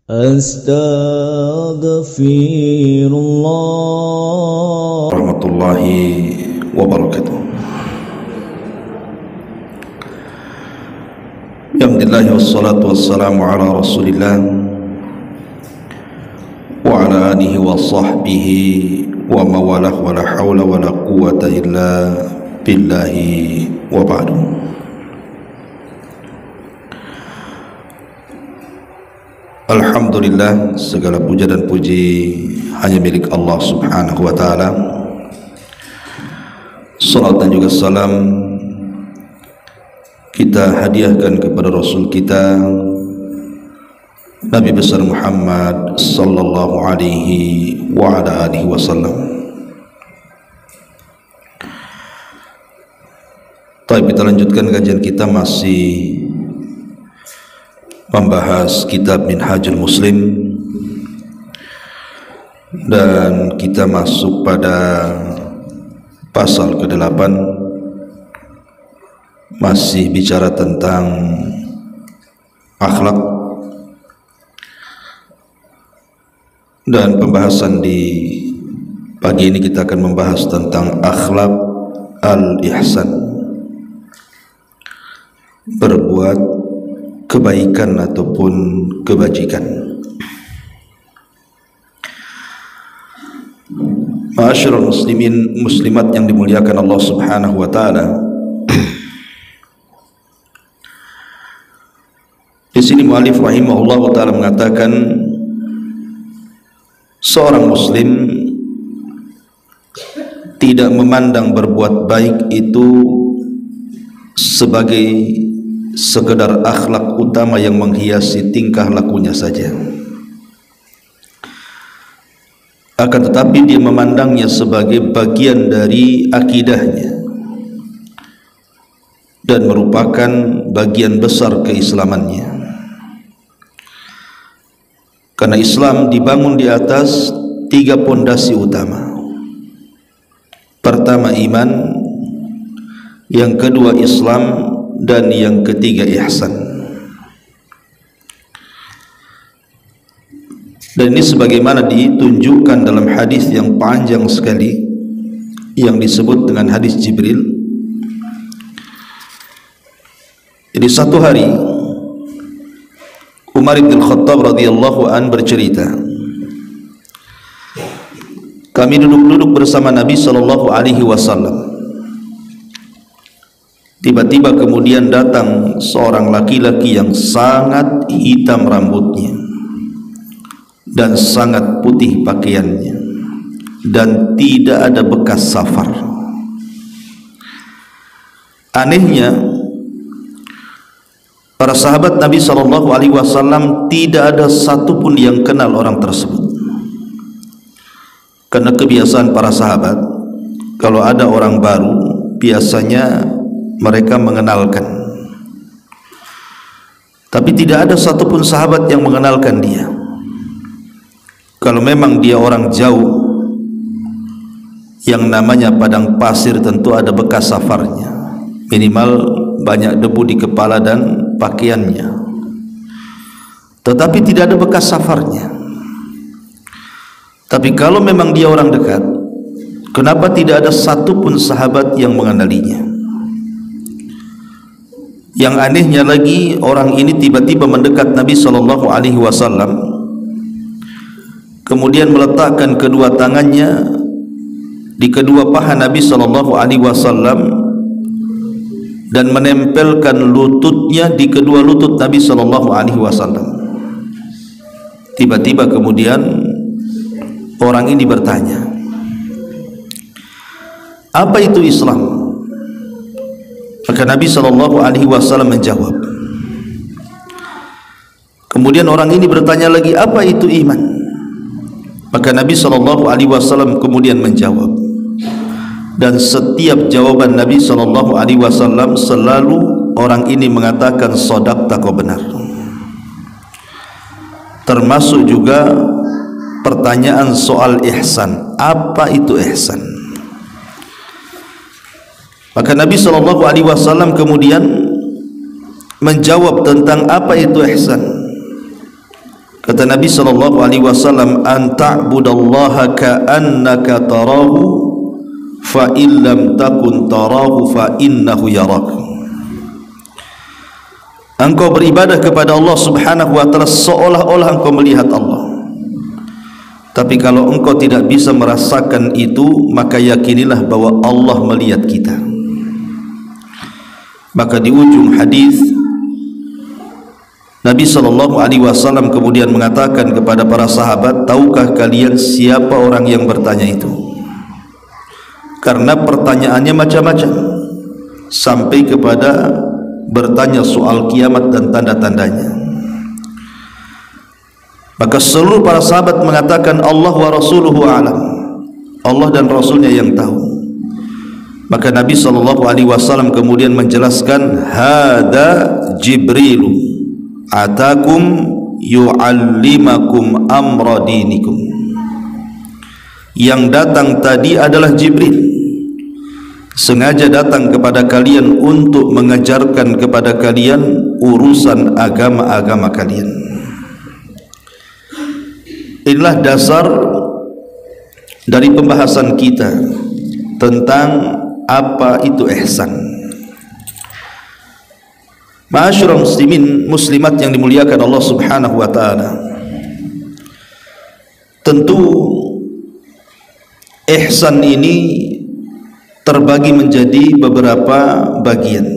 Astaghfirullah warahmatullahi wabarakatuh. Alhamdulillah wassalatu wassalamu ala rasulillah wa ala alihi wa sahbihi wa mawalah wa la hawla wa la quwwata illa billahi wa ba'du. Alhamdulillah, segala puja dan puji hanya milik Allah subhanahu wa ta'ala. Salat dan juga salam kita hadiahkan kepada Rasul kita Nabi besar Muhammad sallallahu alaihi wa ala alihi wasallam. Baik, kita lanjutkan kajian kita, masih membahas kitab Minhajul Muslim, dan kita masuk pada pasal ke-8, masih bicara tentang akhlak, dan pembahasan di pagi ini kita akan membahas tentang akhlak al-ihsan, berbuat kebaikan ataupun kebajikan. Ma'asyiral muslimin muslimat yang dimuliakan Allah subhanahu wa ta'ala, di sini mu'alif rahimahullah ta'ala mengatakan seorang muslim tidak memandang berbuat baik itu sebagai sekedar akhlak utama yang menghiasi tingkah lakunya saja, akan tetapi dia memandangnya sebagai bagian dari akidahnya dan merupakan bagian besar keislamannya. Karena Islam dibangun di atas 3 pondasi utama. Pertama iman, yang kedua Islam, dan yang ketiga ihsan. Dan ini sebagaimana ditunjukkan dalam hadis yang panjang sekali yang disebut dengan hadis Jibril. Jadi satu hari Umar bin Khattab radhiyallahu an bercerita, kami duduk-duduk bersama Nabi sallallahu alaihi wasallam. Tiba-tiba kemudian datang seorang laki-laki yang sangat hitam rambutnya dan sangat putih pakaiannya dan tidak ada bekas safar. Anehnya, para sahabat Nabi SAW tidak ada satupun yang kenal orang tersebut. Karena kebiasaan para sahabat, kalau ada orang baru biasanya mereka mengenalkan, tapi tidak ada satupun sahabat yang mengenalkan dia. Kalau memang dia orang jauh, yang namanya padang pasir tentu ada bekas safarnya, minimal banyak debu di kepala dan pakaiannya, tetapi tidak ada bekas safarnya. Tapi kalau memang dia orang dekat, kenapa tidak ada satupun sahabat yang mengenalinya? Yang anehnya lagi, orang ini tiba-tiba mendekat Nabi sallallahu alaihi wasallam, kemudian meletakkan kedua tangannya di kedua paha Nabi sallallahu alaihi wasallam dan menempelkan lututnya di kedua lutut Nabi sallallahu alaihi wasallam. Tiba-tiba kemudian orang ini bertanya, apa itu Islam? Maka Nabi SAW menjawab. Kemudian orang ini bertanya lagi, apa itu iman? Maka Nabi SAW kemudian menjawab. Dan setiap jawaban Nabi SAW selalu orang ini mengatakan shadaqta, kau benar. Termasuk juga pertanyaan soal ihsan, apa itu ihsan? Maka Nabi SAW kemudian menjawab tentang apa itu ihsan. Kata Nabi sallallahu alaihi wasallam, an ta'budallaha ka'annaka tarahu fa illam takun tarahu fa innahu yarak. Engkau beribadah kepada Allah subhanahu wa ta'ala seolah-olah engkau melihat Allah. Tapi kalau engkau tidak bisa merasakan itu, maka yakinilah bahwa Allah melihat kita. Maka di ujung hadis Nabi SAW kemudian mengatakan kepada para sahabat, tahukah kalian siapa orang yang bertanya itu? Karena pertanyaannya macam-macam, sampai kepada bertanya soal kiamat dan tanda-tandanya. Maka seluruh para sahabat mengatakan Allah wa rasuluhu a'lam, Allah dan Rasulnya yang tahu. Maka Nabi SAW kemudian menjelaskan, hada Jibrilu atakum yu'allimakum amra dinikum. Yang datang tadi adalah Jibril, sengaja datang kepada kalian untuk mengajarkan kepada kalian urusan agama-agama kalian. Inilah dasar dari pembahasan kita tentang apa itu ihsan. Ma'asyiral muslimin muslimat yang dimuliakan Allah subhanahu wa ta'ala, tentu ihsan ini terbagi menjadi beberapa bagian.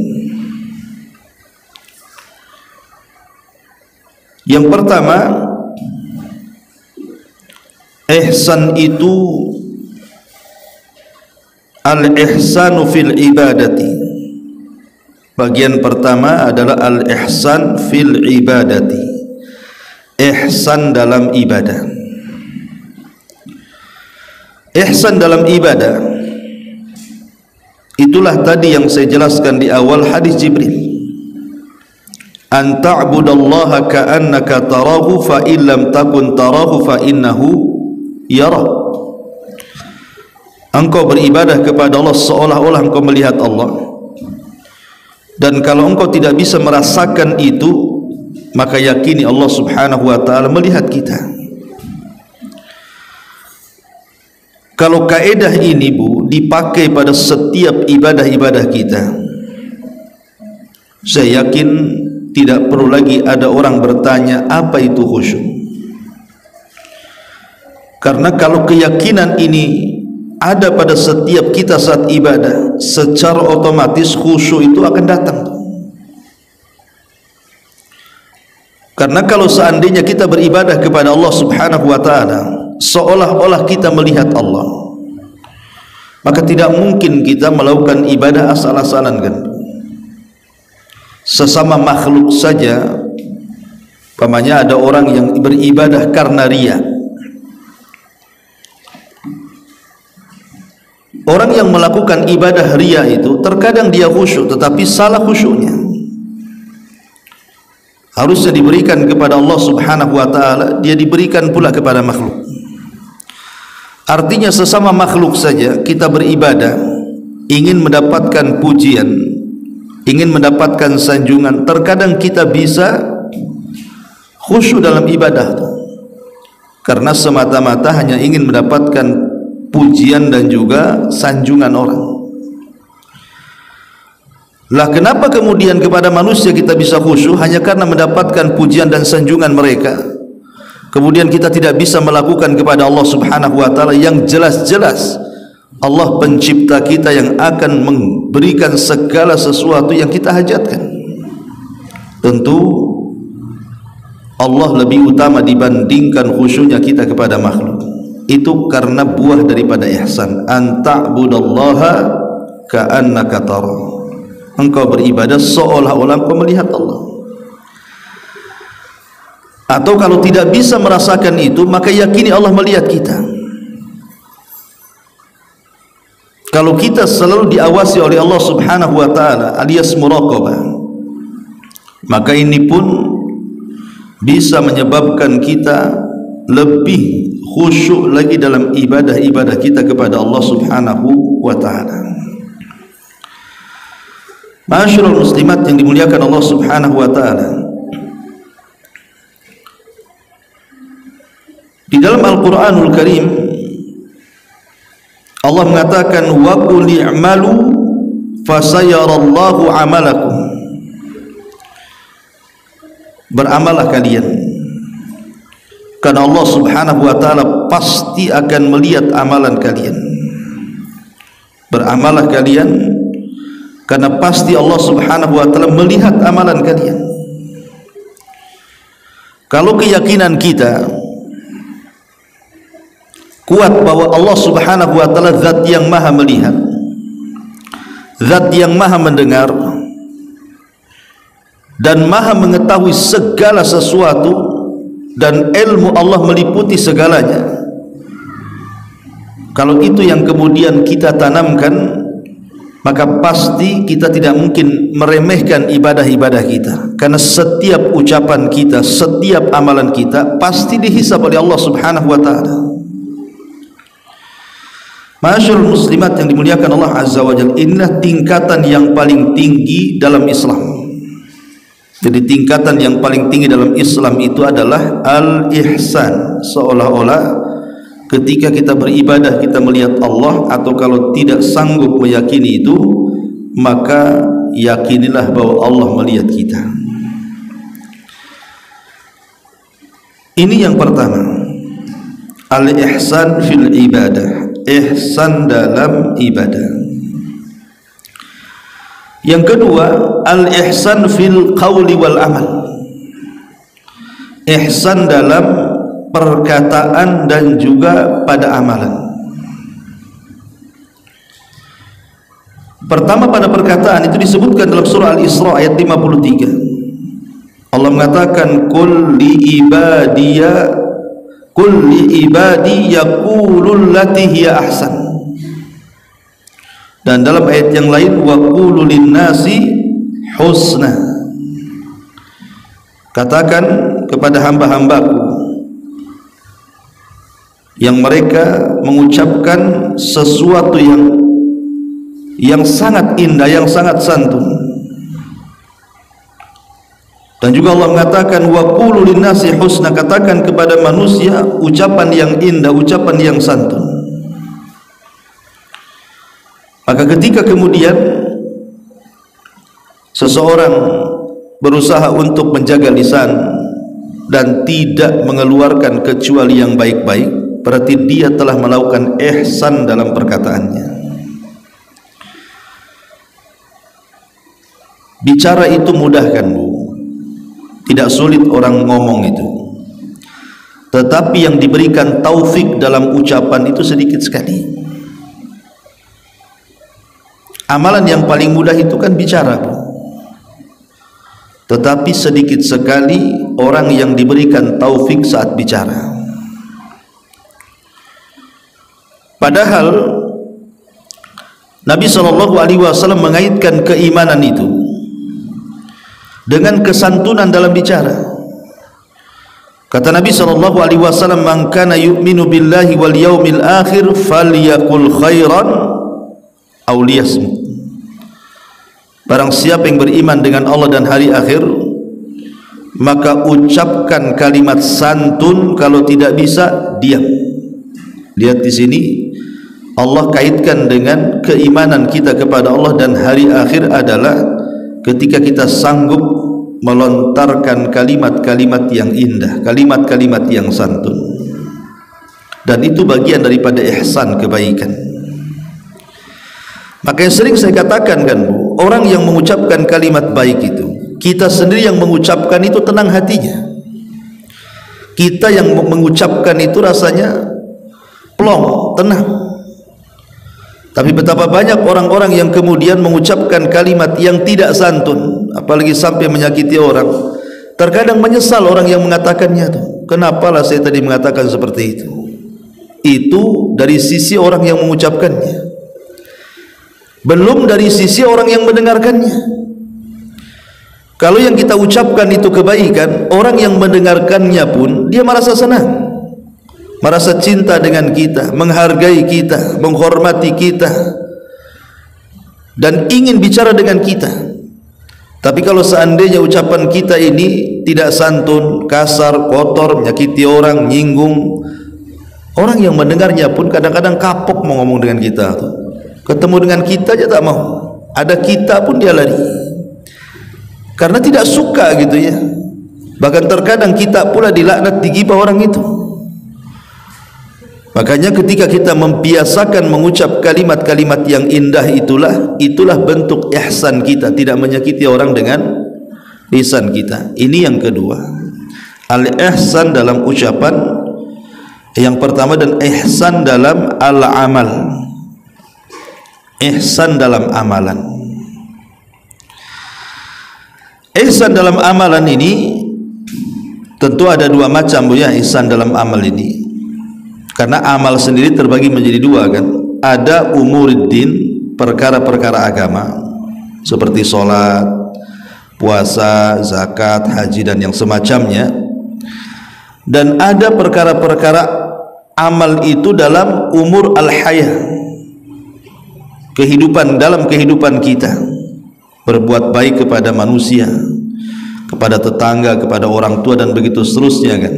Yang pertama, ihsan itu al-ihsanu fil ibadati. Bagian pertama adalah al-ihsan fil ibadati, ihsan dalam ibadah. Ihsan dalam ibadah itulah tadi yang saya jelaskan di awal hadis Jibril, an ta'budallaha ka'annaka tarahu fa illam takun tarahu fa innahu yara. Engkau beribadah kepada Allah seolah-olah engkau melihat Allah, dan kalau engkau tidak bisa merasakan itu, maka yakini Allah subhanahu wa ta'ala melihat kita. Kalau kaedah ini Bu dipakai pada setiap ibadah-ibadah kita, saya yakin tidak perlu lagi ada orang bertanya apa itu khusyuk. Karena kalau keyakinan ini ada pada setiap kita saat ibadah, secara otomatis khusyuk itu akan datang. Karena kalau seandainya kita beribadah kepada Allah subhanahu wa ta'ala seolah-olah kita melihat Allah, maka tidak mungkin kita melakukan ibadah asal-asalan kan. Sesama makhluk saja, umpamanya ada orang yang beribadah karena riya. Orang yang melakukan ibadah riya itu terkadang dia khusyuk, tetapi salah khusyuknya. Harusnya diberikan kepada Allah subhanahu wa ta'ala, dia diberikan pula kepada makhluk. Artinya sesama makhluk saja kita beribadah, ingin mendapatkan pujian, ingin mendapatkan sanjungan, terkadang kita bisa khusyuk dalam ibadah itu, karena semata-mata hanya ingin mendapatkan pujian dan juga sanjungan orang. Lah kenapa kemudian kepada manusia kita bisa khusyuk hanya karena mendapatkan pujian dan sanjungan mereka, kemudian kita tidak bisa melakukan kepada Allah subhanahu wa ta'ala yang jelas-jelas Allah pencipta kita yang akan memberikan segala sesuatu yang kita hajatkan. Tentu Allah lebih utama dibandingkan khusyuknya kita kepada makhluk. Itu karena buah daripada ihsan, an ta'budallaha ka'annaka tarahu. Engkau beribadah seolah-olah engkau melihat Allah. Atau kalau tidak bisa merasakan itu, maka yakini Allah melihat kita. Kalau kita selalu diawasi oleh Allah subhanahu wa ta'ala alias muraqabah, maka ini pun bisa menyebabkan kita lebih khusyuk lagi dalam ibadah-ibadah kita kepada Allah subhanahu wa ta'ala. Ma'asyiral muslimat yang dimuliakan Allah subhanahu wa ta'ala, Di dalam Al-Quranul Karim Allah mengatakan wa qul i'malu fasayarallahu amalakum, beramalah kalian karena Allah Subhanahu wa taala pasti akan melihat amalan kalian. Beramalah kalian karena pasti Allah Subhanahu wa taala melihat amalan kalian. Kalau keyakinan kita kuat bahwa Allah Subhanahu wa taala zat yang maha melihat, zat yang maha mendengar dan maha mengetahui segala sesuatu, dan ilmu Allah meliputi segalanya, kalau itu yang kemudian kita tanamkan, maka pasti kita tidak mungkin meremehkan ibadah-ibadah kita, karena setiap ucapan kita, setiap amalan kita pasti dihisab oleh Allah Subhanahu wa taala. Masyaallah muslimat yang dimuliakan Allah Azza wa Jalla, inilah tingkatan yang paling tinggi dalam Islam. Jadi tingkatan yang paling tinggi dalam Islam itu adalah al-ihsan, seolah-olah ketika kita beribadah kita melihat Allah, atau kalau tidak sanggup meyakini itu, maka yakinilah bahwa Allah melihat kita. Ini yang pertama, al-ihsan fil ibadah, ihsan dalam ibadah. Yang kedua, al-ihsan fil qawli wal amal, ihsan dalam perkataan dan juga pada amalan. Pertama, pada perkataan itu disebutkan dalam surah Al-Isra ayat 53. Allah mengatakan qul li ibadi yaqulul lati hiya ahsan. Dan dalam ayat yang lain wa qulu linnasi husna, katakan kepada hamba-hambaku yang mereka mengucapkan sesuatu yang sangat indah, yang sangat santun. Dan juga Allah mengatakan wa qulu linnasi husna, katakan kepada manusia ucapan yang indah, ucapan yang santun. Maka ketika kemudian seseorang berusaha untuk menjaga lisan dan tidak mengeluarkan kecuali yang baik-baik, berarti dia telah melakukan ihsan dalam perkataannya. Bicara itu mudah kan Bu? Tidak sulit orang ngomong itu, tetapi yang diberikan taufik dalam ucapan itu sedikit sekali. Amalan yang paling mudah itu kan bicara, tetapi sedikit sekali orang yang diberikan taufik saat bicara. Padahal Nabi SAW mengaitkan keimanan itu dengan kesantunan dalam bicara. Kata Nabi SAW, man kana yu'minu billahi wal yaumil akhir falyakul khairan aw liyasmut. Barang siapa yang beriman dengan Allah dan hari akhir, maka ucapkan kalimat santun, kalau tidak bisa diam. Lihat di sini Allah kaitkan dengan keimanan kita kepada Allah dan hari akhir adalah ketika kita sanggup melontarkan kalimat-kalimat yang indah, kalimat-kalimat yang santun. Dan itu bagian daripada ihsan, kebaikan. Makanya sering saya katakan kan Bu, orang yang mengucapkan kalimat baik itu, kita sendiri yang mengucapkan itu tenang hatinya. Kita yang mengucapkan itu rasanya plong, tenang. Tapi betapa banyak orang-orang yang kemudian mengucapkan kalimat yang tidak santun, apalagi sampai menyakiti orang. Terkadang menyesal orang yang mengatakannya tuh. Kenapalah saya tadi mengatakan seperti itu? Itu dari sisi orang yang mengucapkannya, belum dari sisi orang yang mendengarkannya. Kalau yang kita ucapkan itu kebaikan, orang yang mendengarkannya pun dia merasa senang, merasa cinta dengan kita, menghargai kita, menghormati kita, dan ingin bicara dengan kita. Tapi kalau seandainya ucapan kita ini tidak santun, kasar, kotor, menyakiti orang, nyinggung, Orang yang mendengarnya pun kadang-kadang kapok mau ngomong dengan kita. Ketemu dengan kita aja tak mau. Ada kita pun dia lari. Karena tidak suka gitu ya. Bahkan terkadang kita pula dilaknat, digibah orang itu. Makanya ketika kita membiasakan mengucap kalimat-kalimat yang indah, itulah bentuk ihsan kita, tidak menyakiti orang dengan lisan kita. Ini yang kedua, al-ihsan dalam ucapan yang pertama, dan ihsan dalam al-amal, ihsan dalam amalan. Ihsan dalam amalan ini tentu ada dua macam, Bu ya, ihsan dalam amal ini. Karena amal sendiri terbagi menjadi dua kan. Ada umuriddin, perkara-perkara agama seperti sholat, puasa, zakat, haji dan yang semacamnya. Dan ada perkara-perkara amal itu dalam umur al-hayah, kehidupan, dalam kehidupan kita, berbuat baik kepada manusia, kepada tetangga, kepada orang tua dan begitu seterusnya kan.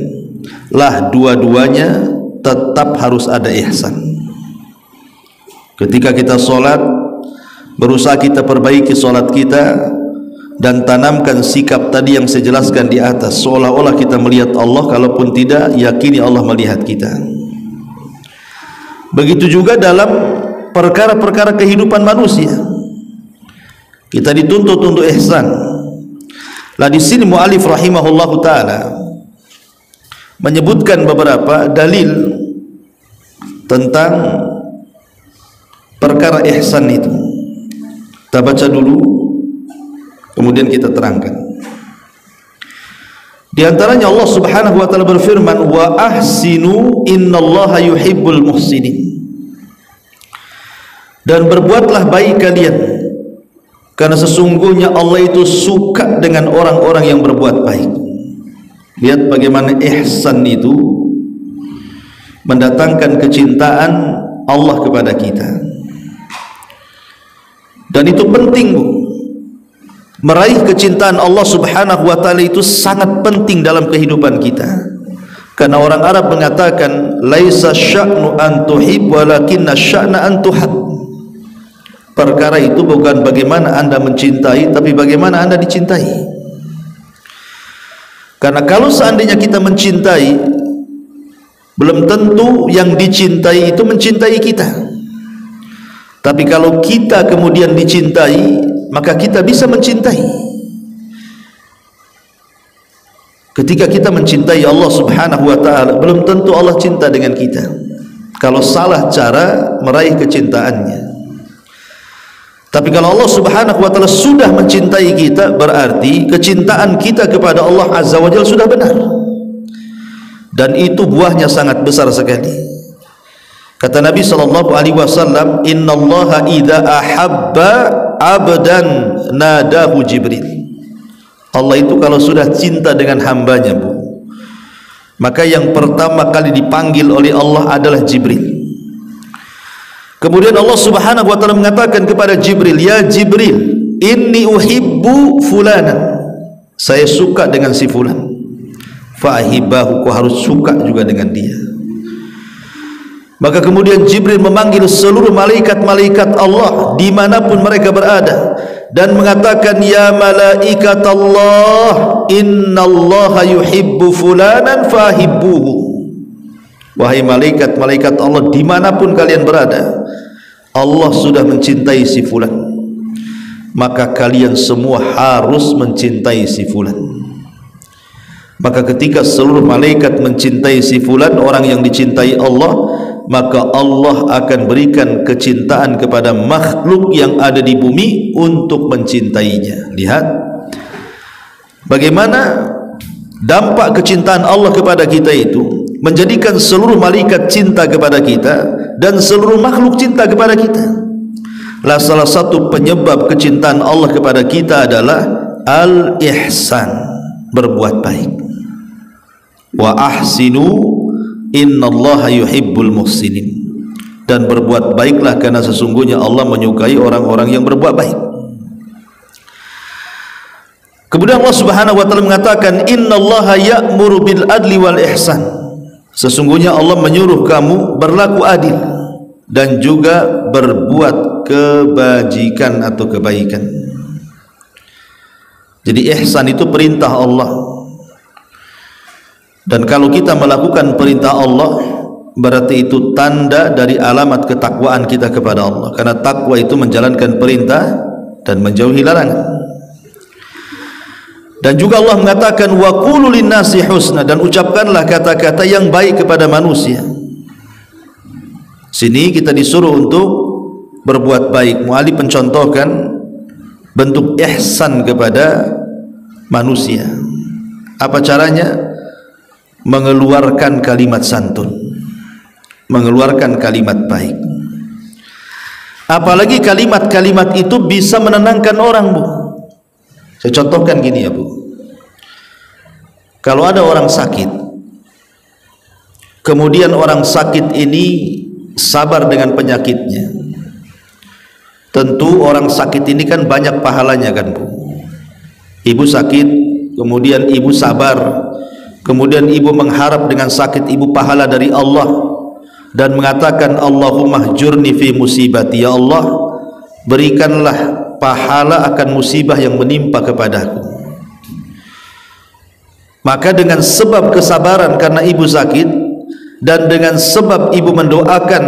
Lah dua-duanya tetap harus ada ihsan. Ketika kita sholat, berusaha kita perbaiki sholat kita dan tanamkan sikap tadi yang saya jelaskan di atas, seolah-olah kita melihat Allah, kalaupun tidak, yakini Allah melihat kita. Begitu juga dalam perkara-perkara kehidupan manusia, kita dituntut untuk ihsan. Lah di sini mu'alif rahimahullahu ta'ala menyebutkan beberapa dalil tentang perkara ihsan itu. Kita baca dulu, kemudian kita terangkan. Di antaranya Allah Subhanahu wa taala berfirman, wa ahsinu innallaha yuhibbul muhsinin. Dan berbuatlah baik kalian, karena sesungguhnya Allah itu suka dengan orang-orang yang berbuat baik. Lihat bagaimana ihsan itu mendatangkan kecintaan Allah kepada kita. Dan itu penting, Bu. Meraih kecintaan Allah Subhanahu wa taala itu sangat penting dalam kehidupan kita. Karena orang Arab mengatakan laisa sya'nu an tuhib walakinna sya'na an tuhab. Perkara itu bukan bagaimana Anda mencintai, tapi bagaimana Anda dicintai. Karena kalau seandainya kita mencintai, belum tentu yang dicintai itu mencintai kita. Tapi kalau kita kemudian dicintai, maka kita bisa mencintai. Ketika kita mencintai Allah Subhanahu wa taala, belum tentu Allah cinta dengan kita kalau salah cara meraih kecintaannya. Tapi kalau Allah Subhanahu wa taala sudah mencintai kita, berarti kecintaan kita kepada Allah Azza wa Jalla sudah benar. Dan itu buahnya sangat besar sekali. Kata Nabi sallallahu alaihi wasallam, "Innallaha idza ahabba 'abdan nadahu Jibril." Allah itu kalau sudah cinta dengan hambanya, Bu, maka yang pertama kali dipanggil oleh Allah adalah Jibril. Kemudian Allah Subhanahu wa taala mengatakan kepada Jibril, "Ya Jibril, inni uhibbu fulanan." Saya suka dengan si fulan. Fa'ahibahu, kau harus suka juga dengan dia. Maka kemudian Jibril memanggil seluruh malaikat-malaikat Allah dimanapun mereka berada dan mengatakan, "Ya malaikat Allah, innallaha yuhibbu fulanan fahibbuhu." Wahai malaikat-malaikat Allah dimanapun kalian berada, Allah sudah mencintai si fulan, maka kalian semua harus mencintai si fulan. Maka ketika seluruh malaikat mencintai si fulan, orang yang dicintai Allah, maka Allah akan berikan kecintaan kepada makhluk yang ada di bumi untuk mencintainya. Lihat bagaimana dampak kecintaan Allah kepada kita itu menjadikan seluruh malaikat cinta kepada kita dan seluruh makhluk cinta kepada kita. Lah salah satu penyebab kecintaan Allah kepada kita adalah al-ihsan, berbuat baik. Wa ahsinu innallaha yuhibbul muhsinin. Dan berbuat baiklah karena sesungguhnya Allah menyukai orang-orang yang berbuat baik. Kemudian Allah Subhanahu wa taala mengatakan, "Innallaha ya'muru bil adli wal ihsan." Sesungguhnya Allah menyuruh kamu berlaku adil dan juga berbuat kebajikan atau kebaikan. Jadi ihsan itu perintah Allah. Dan kalau kita melakukan perintah Allah, berarti itu tanda dari alamat ketakwaan kita kepada Allah. Karena takwa itu menjalankan perintah dan menjauhi larangan. Dan juga Allah mengatakan wa qulu linnasi husna, dan ucapkanlah kata-kata yang baik kepada manusia. Sini kita disuruh untuk berbuat baik. Mu'alif mencontohkan bentuk ihsan kepada manusia. Apa caranya? Mengeluarkan kalimat santun, mengeluarkan kalimat baik. Apalagi kalimat-kalimat itu bisa menenangkan orang, Bu. Saya contohkan gini ya, Bu. Kalau ada orang sakit, kemudian orang sakit ini sabar dengan penyakitnya, tentu orang sakit ini kan banyak pahalanya kan, Bu. Ibu sakit, kemudian ibu sabar, kemudian ibu mengharap dengan sakit ibu pahala dari Allah dan mengatakan Allahumma hjurni fi musibati, ya Allah berikanlah pahala akan musibah yang menimpa kepadaku. Maka dengan sebab kesabaran karena ibu sakit dan dengan sebab ibu mendoakan,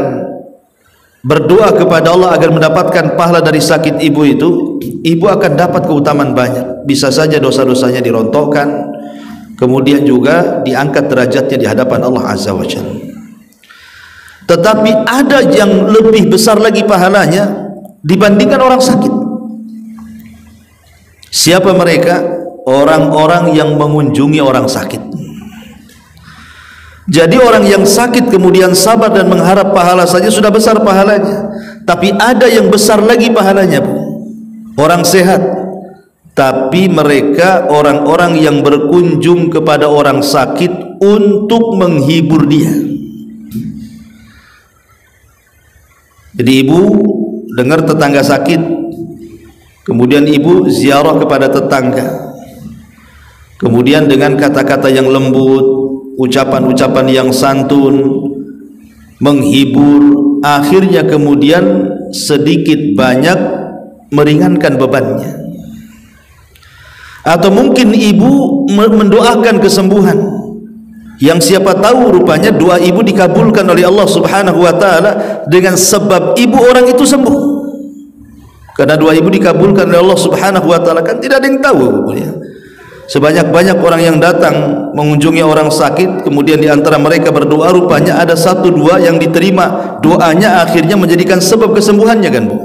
berdoa kepada Allah agar mendapatkan pahala dari sakit ibu itu, ibu akan dapat keutamaan banyak. Bisa saja dosa-dosanya dirontokkan, kemudian juga diangkat derajatnya di hadapan Allah Azza wa Jalla. Tetapi ada yang lebih besar lagi pahalanya dibandingkan orang sakit. Siapa mereka? Orang-orang yang mengunjungi orang sakit. Jadi orang yang sakit kemudian sabar dan mengharap pahala saja sudah besar pahalanya. Tapi ada yang besar lagi pahalanya, Bu. Orang sehat, tapi mereka orang-orang yang berkunjung kepada orang sakit untuk menghibur dia. Jadi ibu dengar tetangga sakit, kemudian ibu ziarah kepada tetangga, kemudian dengan kata-kata yang lembut, ucapan-ucapan yang santun, menghibur, akhirnya kemudian sedikit banyak meringankan bebannya. Atau mungkin ibu mendoakan kesembuhan, yang siapa tahu rupanya doa ibu dikabulkan oleh Allah Subhanahu wa taala dengan sebab ibu orang itu sembuh. Karena doa ibu dikabulkan oleh Allah Subhanahu wa taala kan tidak ada yang tahu, ya. Sebanyak-banyak orang yang datang mengunjungi orang sakit, kemudian di antara mereka berdoa, rupanya ada satu dua yang diterima doanya, akhirnya menjadikan sebab kesembuhannya kan, Bu.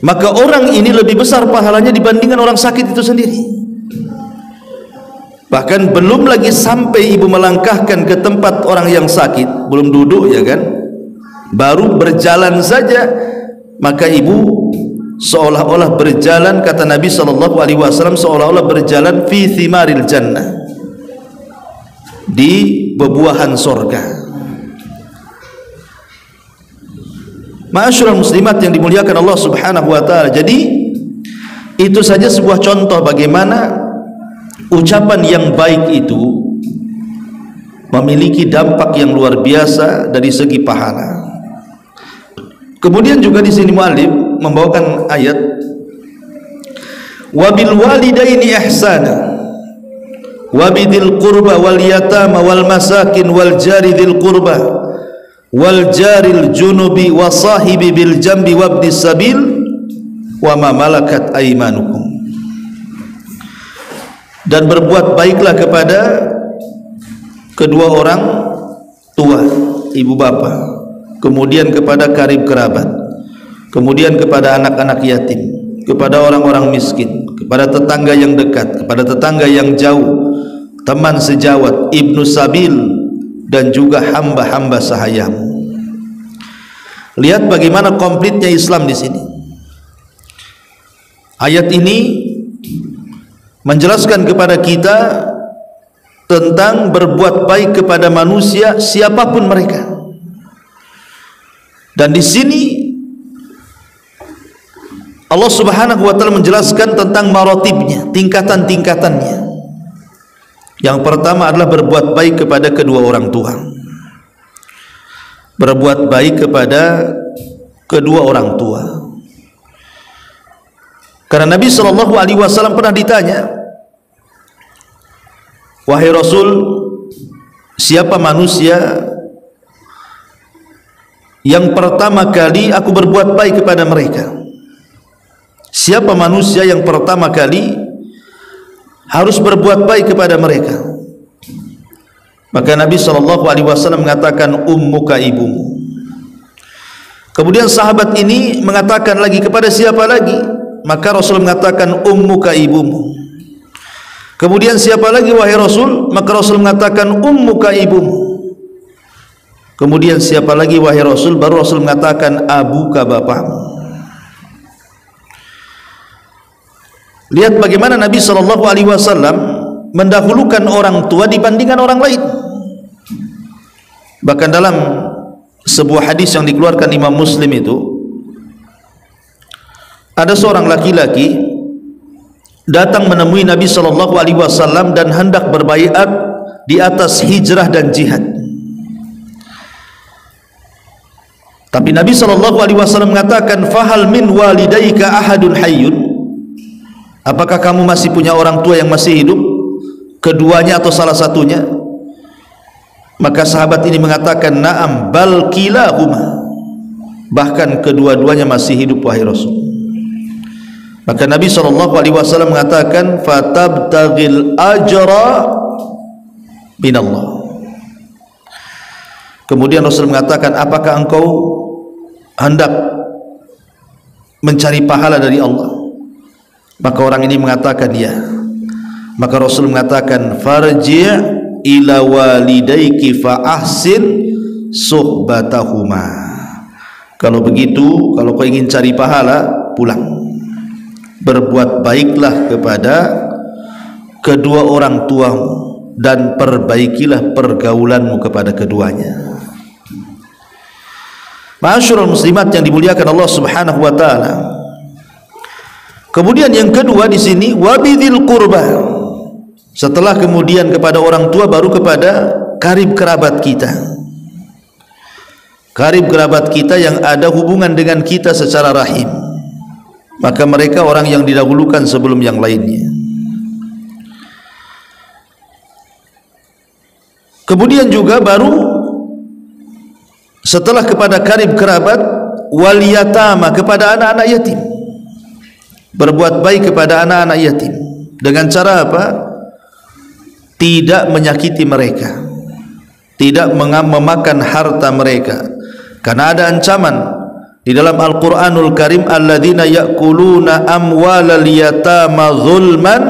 Maka orang ini lebih besar pahalanya dibandingkan orang sakit itu sendiri. Bahkan belum lagi sampai ibu melangkahkan ke tempat orang yang sakit, belum duduk ya kan, baru berjalan saja, maka ibu seolah-olah berjalan, kata Nabi SAW, seolah-olah berjalan fi thimaril jannah, di bebuahan sorga. Ma'asyiral muslimat yang dimuliakan Allah Subhanahu wa taala. Jadi itu saja sebuah contoh bagaimana ucapan yang baik itu memiliki dampak yang luar biasa dari segi pahala. Kemudian juga di sini muallif membawakan ayat wa bil walidaini ihsana wa bidil qurba wal yatama wal masakin wal jari dzil qurba wal jaril junubi wa sahibi bil jambi wabnis sabil wa ma malakat aymanukum. Dan berbuat baiklah kepada kedua orang tua, ibu bapa, kemudian kepada karib kerabat, kemudian kepada anak-anak yatim, kepada orang-orang miskin, kepada tetangga yang dekat, kepada tetangga yang jauh, teman sejawat, ibnu sabil, dan juga hamba-hamba sahayamu. Lihat bagaimana komplitnya Islam di sini. Ayat ini menjelaskan kepada kita tentang berbuat baik kepada manusia siapapun mereka. Dan di sini Allah Subhanahu wa taala menjelaskan tentang maratibnya, tingkatan-tingkatannya. Yang pertama adalah berbuat baik kepada kedua orang tua. Berbuat baik kepada kedua orang tua. Karena Nabi SAW pernah ditanya, wahai Rasul, siapa manusia yang pertama kali aku berbuat baik kepada mereka? Siapa manusia yang pertama kali harus berbuat baik kepada mereka? Maka Nabi SAW mengatakan, ummuka, ibumu. Kemudian sahabat ini mengatakan lagi, kepada siapa lagi? Maka Rasul mengatakan, ummuka, ibumu. Kemudian siapa lagi wahai Rasul? Maka Rasul mengatakan, ummuka, ibumu. Kemudian siapa lagi wahai Rasul? Baru Rasul mengatakan, abuka, bapakmu. Lihat bagaimana Nabi SAW mendahulukan orang tua dibandingkan orang lain. Bahkan dalam sebuah hadis yang dikeluarkan Imam Muslim itu, ada seorang laki-laki datang menemui Nabi SAW dan hendak berbaiat di atas hijrah dan jihad. Tapi Nabi SAW mengatakan, fahal min walidaika ahadun hayyun? Apakah kamu masih punya orang tua yang masih hidup? Keduanya atau salah satunya? Maka sahabat ini mengatakan, na'am bal kilahuma. Bahkan kedua-duanya masih hidup wahai Rasul. Maka Nabi SAW mengatakan, fatabtaghil ajra binallah. Kemudian Rasul mengatakan, apakah engkau hendak mencari pahala dari Allah? Maka orang ini mengatakan, ya. Maka Rasul mengatakan, farji' ila walidayki fa ahsin suhbatahuma. Kalau begitu, kalau kau ingin cari pahala, pulang, berbuat baiklah kepada kedua orang tuamu dan perbaikilah pergaulanmu kepada keduanya. Ma'asyiral muslimat yang dimuliakan Allah Subhanahu wa taala. Kemudian yang kedua di sini, wabidil qurba. Setelah kemudian kepada orang tua, baru kepada karib kerabat kita. Karib kerabat kita yang ada hubungan dengan kita secara rahim. Maka mereka orang yang didahulukan sebelum yang lainnya. Kemudian juga baru setelah kepada karib kerabat, wal yatama, kepada anak-anak yatim. Berbuat baik kepada anak-anak yatim dengan cara apa? Tidak menyakiti mereka, tidak memakan harta mereka. Karena ada ancaman di dalam Al-Qur'anul Karim, alladzina ya'kuluna amwalal yatama zulman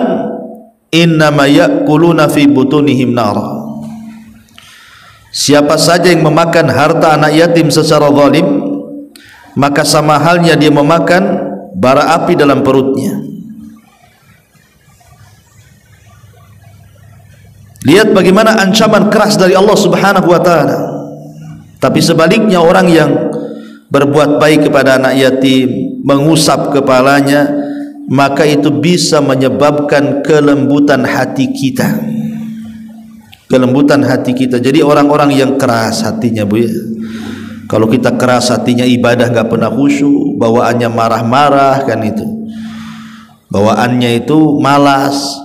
innama ya'kuluna fi butunihim nar. Siapa saja yang memakan harta anak yatim secara zalim, maka sama halnya dia memakan bara api dalam perutnya. Lihat bagaimana ancaman keras dari Allah Subhanahu wa taala. Tapi sebaliknya, orang yang berbuat baik kepada anak yatim, mengusap kepalanya, maka itu bisa menyebabkan kelembutan hati kita. Kelembutan hati kita. Jadi orang-orang yang keras hatinya, Bu ya. Kalau kita keras hatinya, ibadah nggak pernah khusyuk, bawaannya marah-marah, kan itu. Bawaannya itu malas,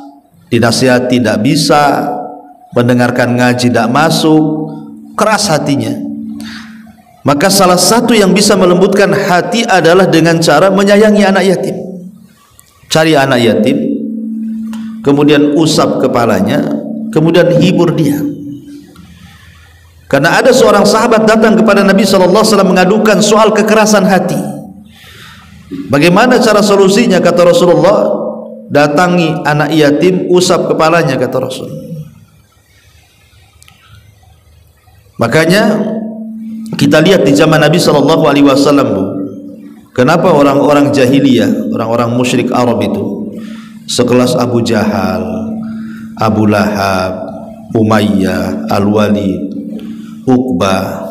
dinasihati tidak bisa, mendengarkan ngaji tidak masuk, keras hatinya. Maka salah satu yang bisa melembutkan hati adalah dengan cara menyayangi anak yatim. Cari anak yatim, kemudian usap kepalanya, kemudian hibur dia. Karena ada seorang sahabat datang kepada Nabi SAW mengadukan soal kekerasan hati. Bagaimana cara solusinya? Kata Rasulullah, datangi anak yatim, usap kepalanya, kata Rasul. Makanya kita lihat di zaman Nabi SAW, Bu, kenapa orang-orang jahiliyah, orang-orang musyrik Arab itu, sekelas Abu Jahal, Abu Lahab, Umayyah, Al-Walid, Uqbah,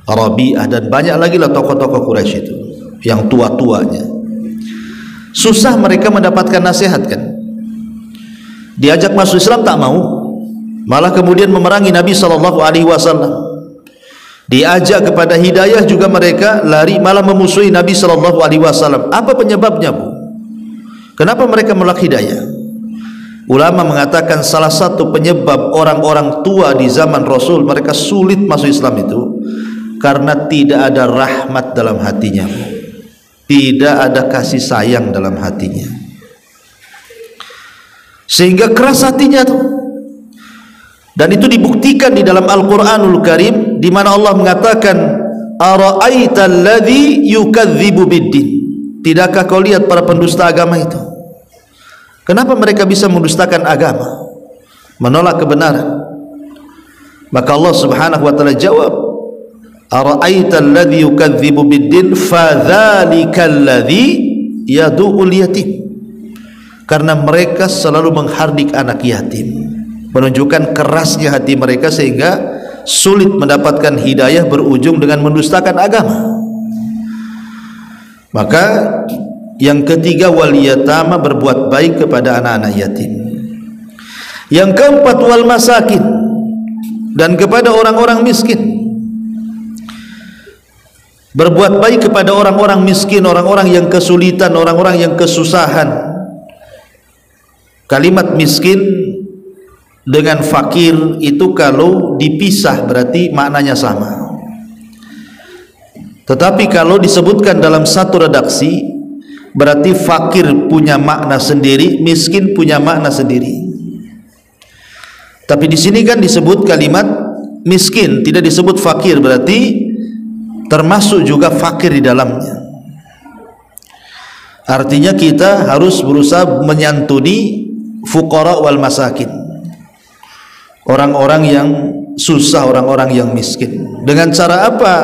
Rabi'ah, dan banyak lagi lah tokoh-tokoh Quraisy itu yang tua-tuanya, susah mereka mendapatkan nasihat, kan? Diajak masuk Islam tak mau. malah kemudian memerangi Nabi SAW. Diajak kepada hidayah juga mereka lari, malah memusuhi Nabi SAW. Apa penyebabnya, Bu? Kenapa mereka menolak hidayah? Ulama mengatakan salah satu penyebab orang-orang tua di zaman Rasul mereka sulit masuk Islam itu karena tidak ada rahmat dalam hatinya, tidak ada kasih sayang dalam hatinya, sehingga keras hatinya tuh. Dan itu dibuktikan di dalam Al-Quranul Karim, di mana Allah mengatakan, "Ara'aital ladzi yukadzibu biddin." Tidakkah kau lihat para pendusta agama itu? Kenapa mereka bisa mendustakan agama, menolak kebenaran? Maka Allah Subhanahu wa taala jawab, "Ara'aital ladzi yukadzibu biddin fadzalikal ladzi yadu'ul yatim." Karena mereka selalu menghardik anak yatim, menunjukkan kerasnya hati mereka sehingga sulit mendapatkan hidayah, berujung dengan mendustakan agama. Maka yang ketiga, wal yatama, berbuat baik kepada anak-anak yatim. Yang keempat, wal masakin, dan kepada orang-orang miskin. Berbuat baik kepada orang-orang miskin, orang-orang yang kesulitan, orang-orang yang kesusahan. Kalimat miskin dengan fakir itu kalau dipisah berarti maknanya sama. Tetapi kalau disebutkan dalam satu redaksi berarti fakir punya makna sendiri, miskin punya makna sendiri. Tapi di sini kan disebut kalimat miskin, tidak disebut fakir, berarti termasuk juga fakir di dalamnya. Artinya kita harus berusaha menyantuni fuqara wal masakin, orang-orang yang susah, orang-orang yang miskin. Dengan cara apa?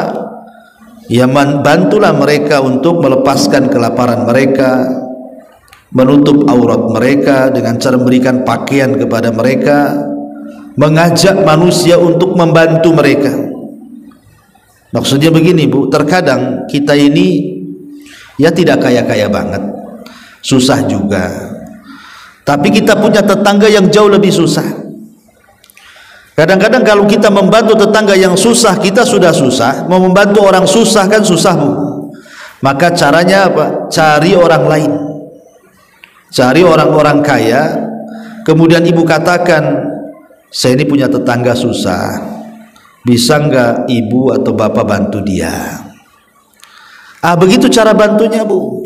Ya, bantulah mereka untuk melepaskan kelaparan mereka, menutup aurat mereka dengan cara memberikan pakaian kepada mereka, mengajak manusia untuk membantu mereka. Maksudnya begini, Bu, terkadang kita ini ya tidak kaya-kaya banget, susah juga, tapi kita punya tetangga yang jauh lebih susah. Kadang-kadang kalau kita membantu tetangga yang susah, kita sudah susah, mau membantu orang susah kan susah, Bu. Maka caranya apa? Cari orang lain, cari orang-orang kaya, kemudian ibu katakan, saya ini punya tetangga susah, bisa enggak ibu atau bapak bantu dia? Begitu cara bantunya, Bu.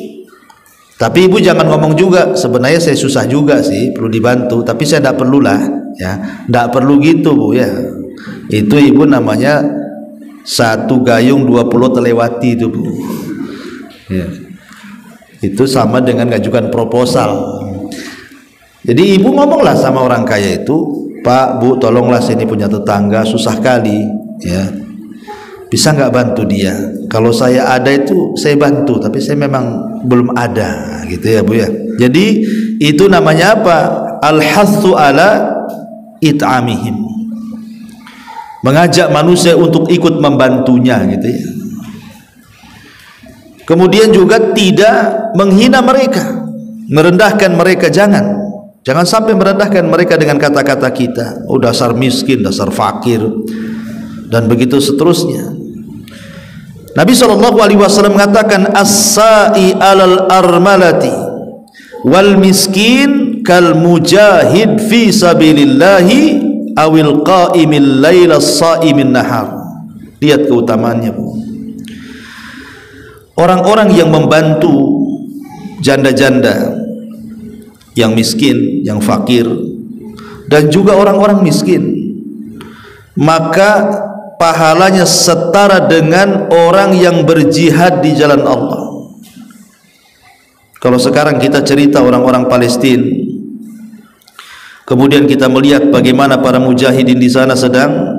Tapi ibu jangan ngomong juga, sebenarnya saya susah juga sih, perlu dibantu, tapi saya tidak perlulah, ya, tidak perlu gitu, Bu, ya. Itu ibu namanya satu gayung 20 terlewati itu, Bu, ya. Itu sama dengan ngajukan proposal. Jadi ibu ngomonglah sama orang kaya itu, Pak, Bu, tolonglah, sini punya tetangga susah kali, ya, bisa nggak bantu dia? Kalau saya ada itu saya bantu, tapi saya memang belum ada, gitu ya, Bu, ya. Jadi itu namanya apa? Al-hathu ala it'amihim, mengajak manusia untuk ikut membantunya, gitu ya. Kemudian juga tidak menghina mereka, merendahkan mereka, jangan sampai merendahkan mereka dengan kata-kata kita, oh dasar miskin, dasar fakir, dan begitu seterusnya. Nabi SAW mengatakan, as-sa'i alal armalati wal miskin kal mujahid fi sabilillahi awil qa'imil laila sa'imin nahar. Lihat keutamaannya, Bu. Orang-orang yang membantu janda-janda yang miskin, yang fakir, dan juga orang-orang miskin, maka pahalanya setara dengan orang yang berjihad di jalan Allah. Kalau sekarang kita cerita orang-orang Palestina, kemudian kita melihat bagaimana para mujahidin di sana sedang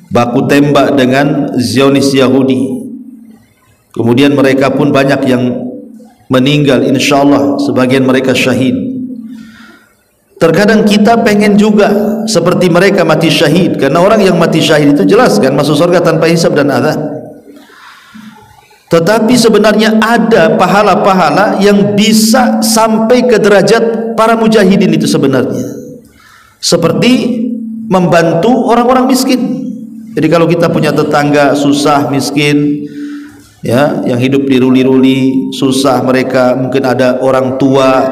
baku tembak dengan Zionis Yahudi, kemudian mereka pun banyak yang meninggal, insyaallah sebagian mereka syahid. Terkadang kita pengen juga seperti mereka mati syahid, karena orang yang mati syahid itu jelas kan masuk surga tanpa hisab dan azab. Tetapi sebenarnya ada pahala-pahala yang bisa sampai ke derajat para mujahidin itu sebenarnya. Seperti membantu orang-orang miskin. Jadi kalau kita punya tetangga susah, miskin, ya, yang hidup diruli-ruli, susah mereka, mungkin ada orang tua,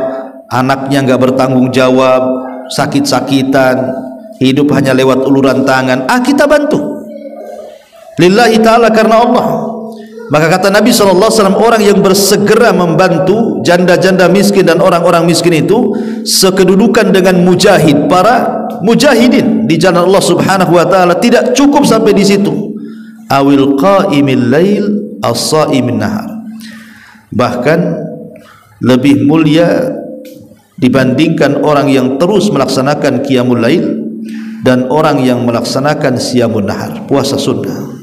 anaknya nggak bertanggung jawab, sakit-sakitan, hidup hanya lewat uluran tangan, kita bantu lillahi ta'ala, karena Allah. Maka kata Nabi SAW, orang yang bersegera membantu janda-janda miskin dan orang-orang miskin itu sekedudukan dengan mujahid, para mujahidin di jalan Allah Subhanahu wa taala. Tidak cukup sampai di situ, awil qaimil lail as-saimin nahar, bahkan lebih mulia dibandingkan orang yang terus melaksanakan qiyamul lail dan orang yang melaksanakan siyamun nahar, puasa sunnah.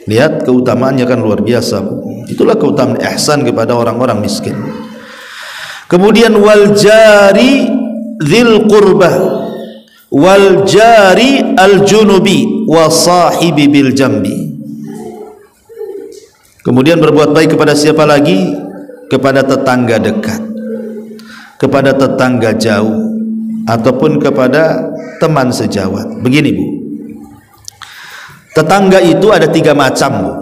Lihat keutamaannya kan luar biasa. Itulah keutamaan ihsan kepada orang-orang miskin. Kemudian wal jari dzil qurbah wal jari al junubi wa sahibi bil jambi. Kemudian berbuat baik kepada siapa lagi? Kepada tetangga dekat, kepada tetangga jauh, ataupun kepada teman sejawat. Begini Bu, tetangga itu ada 3 macam Bu.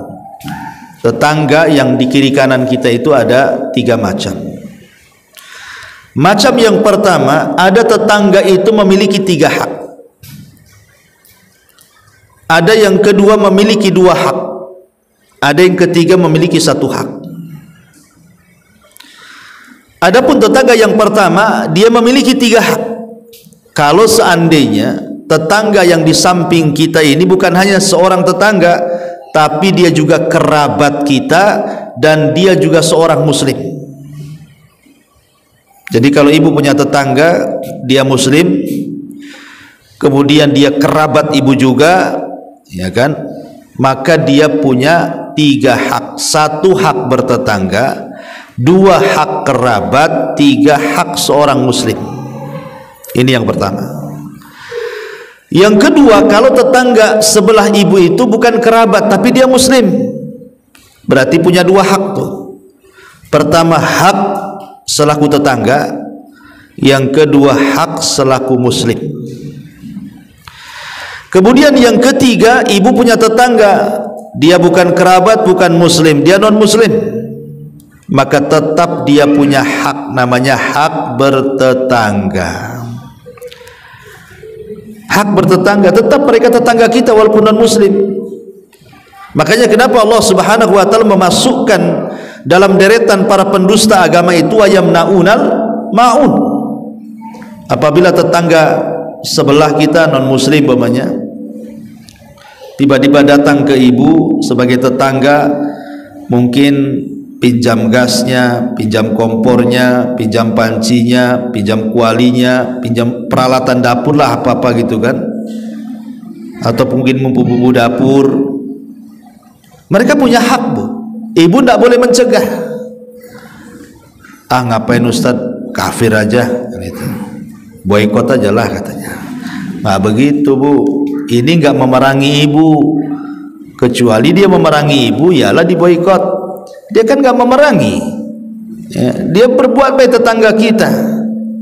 Tetangga yang di kiri kanan kita itu ada 3 macam. Macam yang pertama, ada tetangga itu memiliki 3 hak. Ada yang kedua memiliki 2 hak. Ada yang ketiga memiliki 1 hak. Adapun tetangga yang pertama, dia memiliki 3 hak. Kalau seandainya tetangga yang di samping kita ini bukan hanya seorang tetangga, tapi dia juga kerabat kita dan dia juga seorang muslim. Jadi kalau ibu punya tetangga, dia muslim, kemudian dia kerabat ibu juga, ya kan, maka dia punya 3 hak. 1 hak bertetangga, 2 hak kerabat, 3 hak seorang muslim. Ini yang pertama. Yang kedua, kalau tetangga sebelah ibu itu bukan kerabat tapi dia muslim, berarti punya 2 hak tuh. Pertama, hak selaku tetangga, yang kedua hak selaku muslim. Kemudian yang ketiga, ibu punya tetangga, dia bukan kerabat, bukan muslim, dia non muslim, maka tetap dia punya hak, namanya hak bertetangga. Hak bertetangga, tetap mereka tetangga kita walaupun non muslim. Makanya kenapa Allah Subhanahu wa taala memasukkan dalam deretan para pendusta agama itu ayamnaunal maun. Apabila tetangga sebelah kita non muslim umpamanya tiba-tiba datang ke ibu sebagai tetangga, mungkin pinjam gasnya, pinjam kompornya, pinjam pancinya, pinjam kualinya, pinjam peralatan dapur lah, apa-apa gitu kan, atau mungkin bumbu-bumbu dapur. Mereka punya hak Bu, ibu tidak boleh mencegah. Ngapain Ustaz, kafir aja gitu, boikot aja lah katanya. Nah begitu Bu, ini nggak memerangi ibu, kecuali dia memerangi ibu, yalah diboikot. Dia kan nggak memerangi, ya, dia berbuat baik tetangga kita,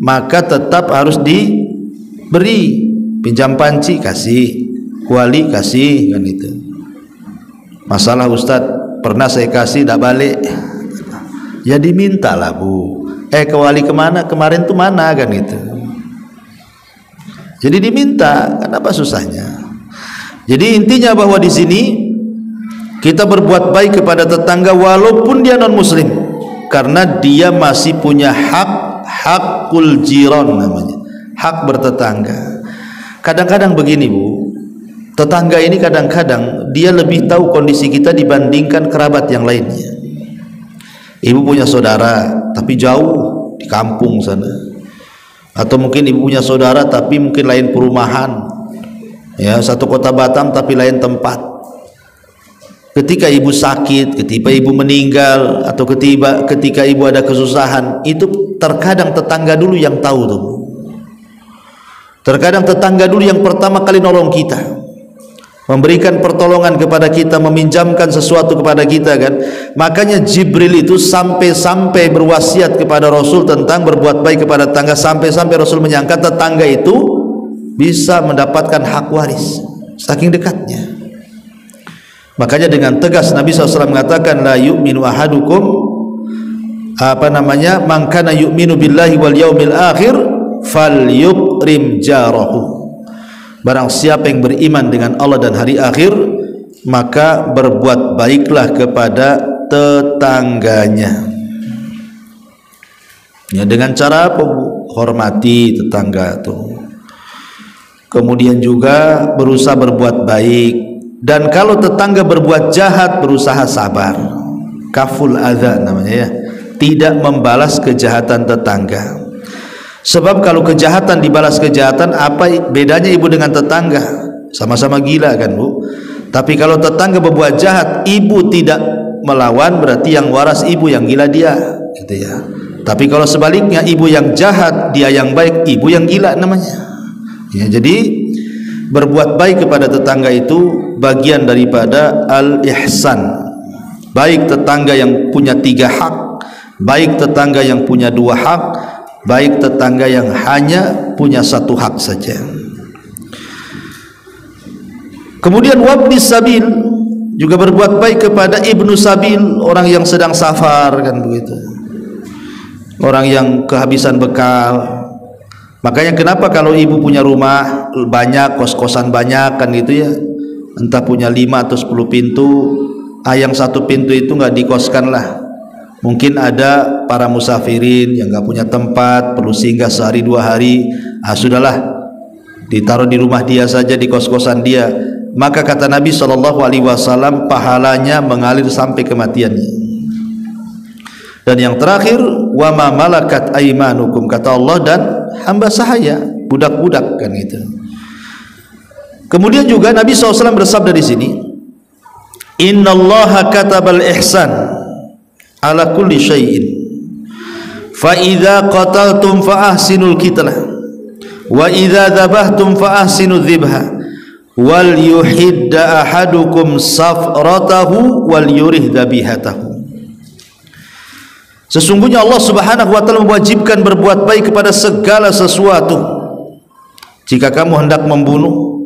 maka tetap harus diberi. Pinjam panci kasih, kuali kasih, kan itu. Masalah Ustadz, pernah saya kasih tidak balik, ya diminta lah Bu, kuali kemana kemarin tuh mana, kan itu. Jadi diminta, kenapa susahnya? Jadi intinya bahwa di sini kita berbuat baik kepada tetangga walaupun dia non muslim, karena dia masih punya hakul jiran namanya, hak bertetangga. Kadang-kadang begini Bu, tetangga ini kadang-kadang dia lebih tahu kondisi kita dibandingkan kerabat yang lainnya. Ibu punya saudara tapi jauh di kampung sana, atau mungkin ibu punya saudara tapi mungkin lain perumahan, ya, satu kota Batam tapi lain tempat. Ketika ibu sakit, ketika ibu meninggal, atau ketika ibu ada kesusahan, itu terkadang tetangga dulu yang tahu tuh. Terkadang tetangga dulu yang pertama kali nolong kita, memberikan pertolongan kepada kita, meminjamkan sesuatu kepada kita, kan. Makanya Jibril itu sampai-sampai berwasiat kepada Rasul tentang berbuat baik kepada tetangga, sampai-sampai Rasul menyangka tetangga itu bisa mendapatkan hak waris, saking dekatnya. Makanya dengan tegas Nabi SAW mengatakan, la yu'minu ahadukum, man kana yu'minu billahi wal yaumil akhir falyukrim jarahu. Barang siapa yang beriman dengan Allah dan hari akhir, maka berbuat baiklah kepada tetangganya. Ya, dengan cara apa? Hormati tetangga tuh. Kemudian juga berusaha berbuat baik, dan kalau tetangga berbuat jahat berusaha sabar. Kaful adza namanya ya. Tidak membalas kejahatan tetangga. Sebab kalau kejahatan dibalas kejahatan, apa bedanya ibu dengan tetangga? Sama-sama gila kan Bu? Tapi kalau tetangga berbuat jahat, ibu tidak melawan, berarti yang waras ibu, yang gila dia, gitu ya. Tapi kalau sebaliknya, ibu yang jahat, dia yang baik, ibu yang gila namanya. Ya, jadi berbuat baik kepada tetangga itu bagian daripada al-ihsan. Baik tetangga yang punya 3 hak, baik tetangga yang punya 2 hak, baik tetangga yang hanya punya 1 hak saja. Kemudian wabnis sabil, juga berbuat baik kepada ibnu sabil, orang yang sedang safar, kan begitu, orang yang kehabisan bekal. Makanya kenapa kalau ibu punya rumah banyak, kos-kosan banyak, kan gitu ya, entah punya 5 atau 10 pintu, yang 1 pintu itu nggak dikoskan lah. Mungkin ada para musafirin yang nggak punya tempat, perlu singgah sehari 2 hari, sudahlah, ditaruh di rumah dia saja, di kos-kosan dia. Maka kata Nabi SAW, pahalanya mengalir sampai kematiannya. Dan yang terakhir, wa ma malakat aimanukum, kata Allah, dan hamba sahaya, budak-budak, kan gitu. Kemudian juga Nabi SAW bersabda di sini, innallaha katabal ihsan ala kulli syai'in, fa idza qataltum fa ahsinul qitlah, wa idza dzabhtum fa ahsinudz dzibha, wal yuhidda ahadukum safratahu wal yurih dzabihatahu. Sesungguhnya Allah Subhanahu wa taala mewajibkan berbuat baik kepada segala sesuatu. Jika kamu hendak membunuh,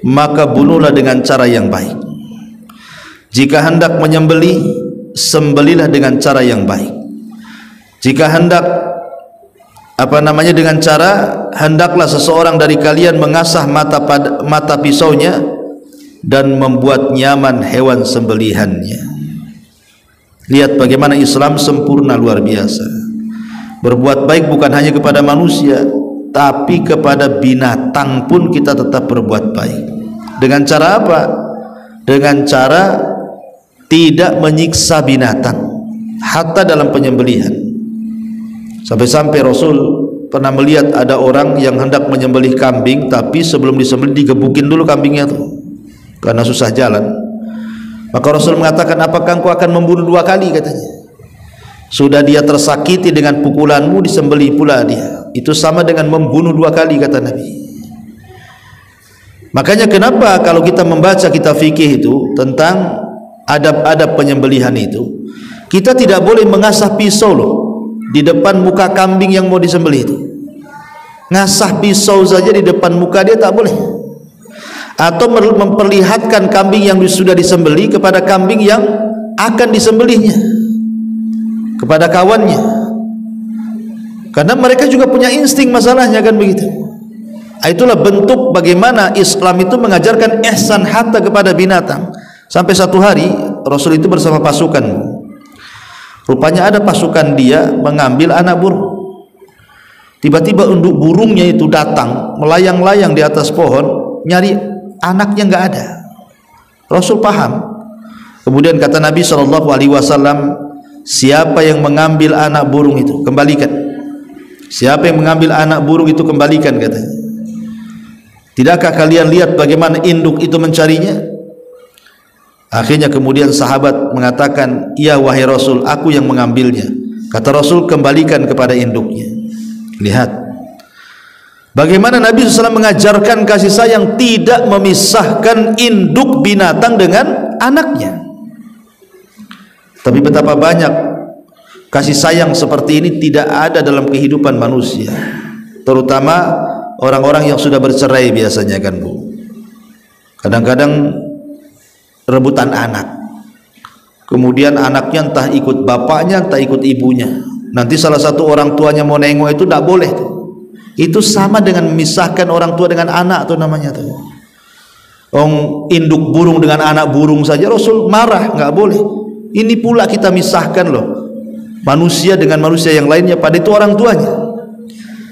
maka bunuhlah dengan cara yang baik. Jika hendak menyembelih, sembelilah dengan cara yang baik. Jika hendak dengan cara, hendaklah seseorang dari kalian mengasah mata pisaunya dan membuat nyaman hewan sembelihannya. Lihat bagaimana Islam sempurna, luar biasa. Berbuat baik bukan hanya kepada manusia, tapi kepada binatang pun kita tetap berbuat baik. Dengan cara apa? Dengan cara tidak menyiksa binatang, hatta dalam penyembelihan. Sampai-sampai Rasul pernah melihat ada orang yang hendak menyembelih kambing, tapi sebelum disembelih digebukin dulu kambingnya tuh, karena susah jalan. Maka Rasul mengatakan, apakah engkau akan membunuh 2 kali, katanya. Sudah dia tersakiti dengan pukulanmu, disembelih pula dia. Itu sama dengan membunuh 2 kali, kata Nabi. Makanya kenapa kalau kita membaca kitab fikih itu tentang adab-adab penyembelihan itu, kita tidak boleh mengasah pisau loh di depan muka kambing yang mau disembelih itu. Ngasah pisau saja di depan muka dia tak boleh. Atau memperlihatkan kambing yang sudah disembelih kepada kambing yang akan disembelihnya, kepada kawannya, karena mereka juga punya insting masalahnya, kan begitu. Itulah bentuk bagaimana Islam itu mengajarkan ihsan hatta kepada binatang. Sampai satu hari Rasul itu bersama pasukan, rupanya ada pasukan dia mengambil anak burung. Tiba-tiba induk burungnya itu datang melayang-layang di atas pohon, nyari anaknya, nggak ada. Rasul paham. Kemudian kata Nabi SAW, siapa yang mengambil anak burung itu, kembalikan. Siapa yang mengambil anak burung itu, kembalikan, katanya. Tidakkah kalian lihat bagaimana induk itu mencarinya? Akhirnya kemudian sahabat mengatakan, iya wahai Rasul, aku yang mengambilnya. Kata Rasul, kembalikan kepada induknya. Lihat bagaimana Nabi SAW mengajarkan kasih sayang, tidak memisahkan induk binatang dengan anaknya. Tapi betapa banyak kasih sayang seperti ini tidak ada dalam kehidupan manusia, terutama orang-orang yang sudah bercerai biasanya kan Bu. Kadang-kadang rebutan anak. Kemudian anaknya entah ikut bapaknya, entah ikut ibunya. Nanti salah satu orang tuanya mau nengok itu tidak boleh tuh. Itu sama dengan memisahkan orang tua dengan anak tuh namanya tuh. Induk burung dengan anak burung saja Rasul marah, nggak boleh. Ini pula kita misahkan loh. Manusia dengan manusia yang lainnya, pada itu orang tuanya.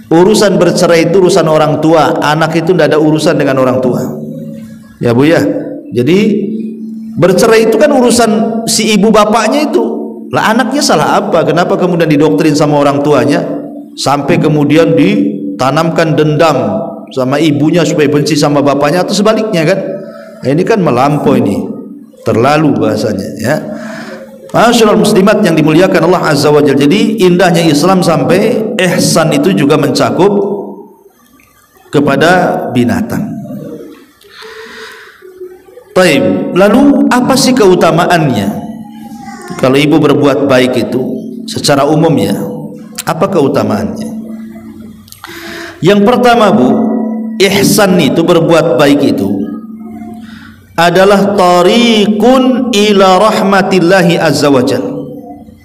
Urusan bercerai itu urusan orang tua, anak itu tidak ada urusan dengan orang tua. Ya Bu ya. Jadi bercerai itu kan urusan si ibu bapaknya itu. Lah anaknya salah apa? Kenapa kemudian didoktrin sama orang tuanya sampai kemudian ditanamkan dendam sama ibunya supaya benci sama bapaknya atau sebaliknya kan? Nah, ini kan melampaui ini. Terlalu bahasanya ya. Masyaallah muslimat yang dimuliakan Allah Azza wa Jalla. Jadi indahnya Islam sampai ihsan itu juga mencakup kepada binatang. Baik, lalu apa sih keutamaannya? Kalau ibu berbuat baik itu secara umum ya, apa keutamaannya? Yang pertama Bu, ihsan itu berbuat baik itu adalah tariqun ila rahmatillahi azza wa jalla.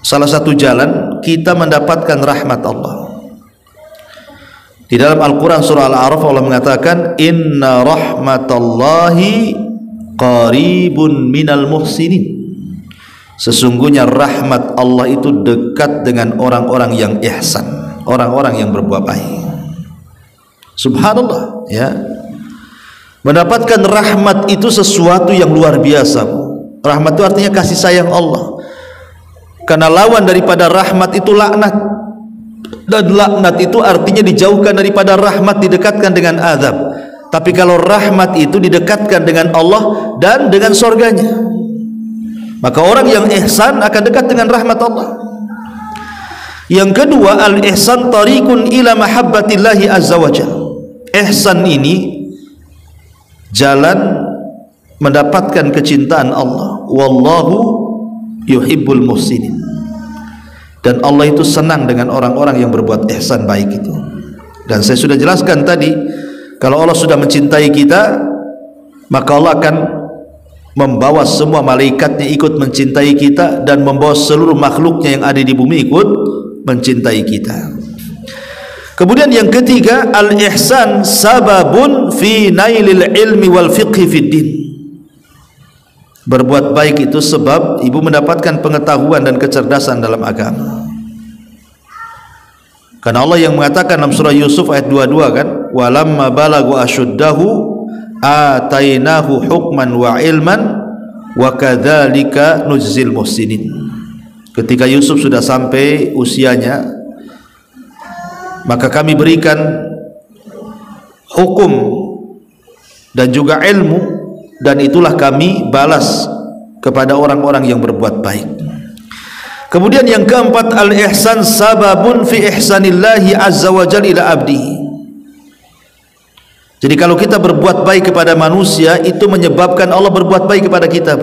Salah satu jalan kita mendapatkan rahmat Allah. Di dalam Al-Quran surah Al-A'raf Allah mengatakan inna rahmatallahi qaribun minal muhsinin. Sesungguhnya rahmat Allah itu dekat dengan orang-orang yang ihsan, orang-orang yang berbuat baik. Subhanallah ya. Mendapatkan rahmat itu sesuatu yang luar biasa. Rahmat itu artinya kasih sayang Allah. Karena lawan daripada rahmat itu laknat. Dan laknat itu artinya dijauhkan daripada rahmat, didekatkan dengan azab. Tapi kalau rahmat itu didekatkan dengan Allah dan dengan surganya, maka orang yang ihsan akan dekat dengan rahmat Allah. Yang kedua, al-ihsan tariqun ila mahabbatillahi azza wa jalla. Ihsan ini jalan mendapatkan kecintaan Allah. Wallahu yuhibbul muhsinin. Dan Allah itu senang dengan orang-orang yang berbuat ihsan baik itu. Dan saya sudah jelaskan tadi, kalau Allah sudah mencintai kita, maka Allah akan membawa semua malaikatnya ikut mencintai kita, dan membawa seluruh makhluknya yang ada di bumi ikut mencintai kita. Kemudian yang ketiga, al-ihsan sababun fi nailil ilmi wal fiqhi fid din. Berbuat baik itu sebab ibu mendapatkan pengetahuan dan kecerdasan dalam agama. Karena Allah yang mengatakan dalam surah Yusuf ayat 22 kan, walamma balagu asyuddahu atainahu hukman wa ilman wa kadzalika nujzil muhsinin. Ketika Yusuf sudah sampai usianya, maka kami berikan hukum dan juga ilmu, dan itulah kami balas kepada orang-orang yang berbuat baik. Kemudian yang keempat, al-ihsan sababun fi ihsanillahi azza wa jalla ila abdi. Jadi kalau kita berbuat baik kepada manusia, itu menyebabkan Allah berbuat baik kepada kita.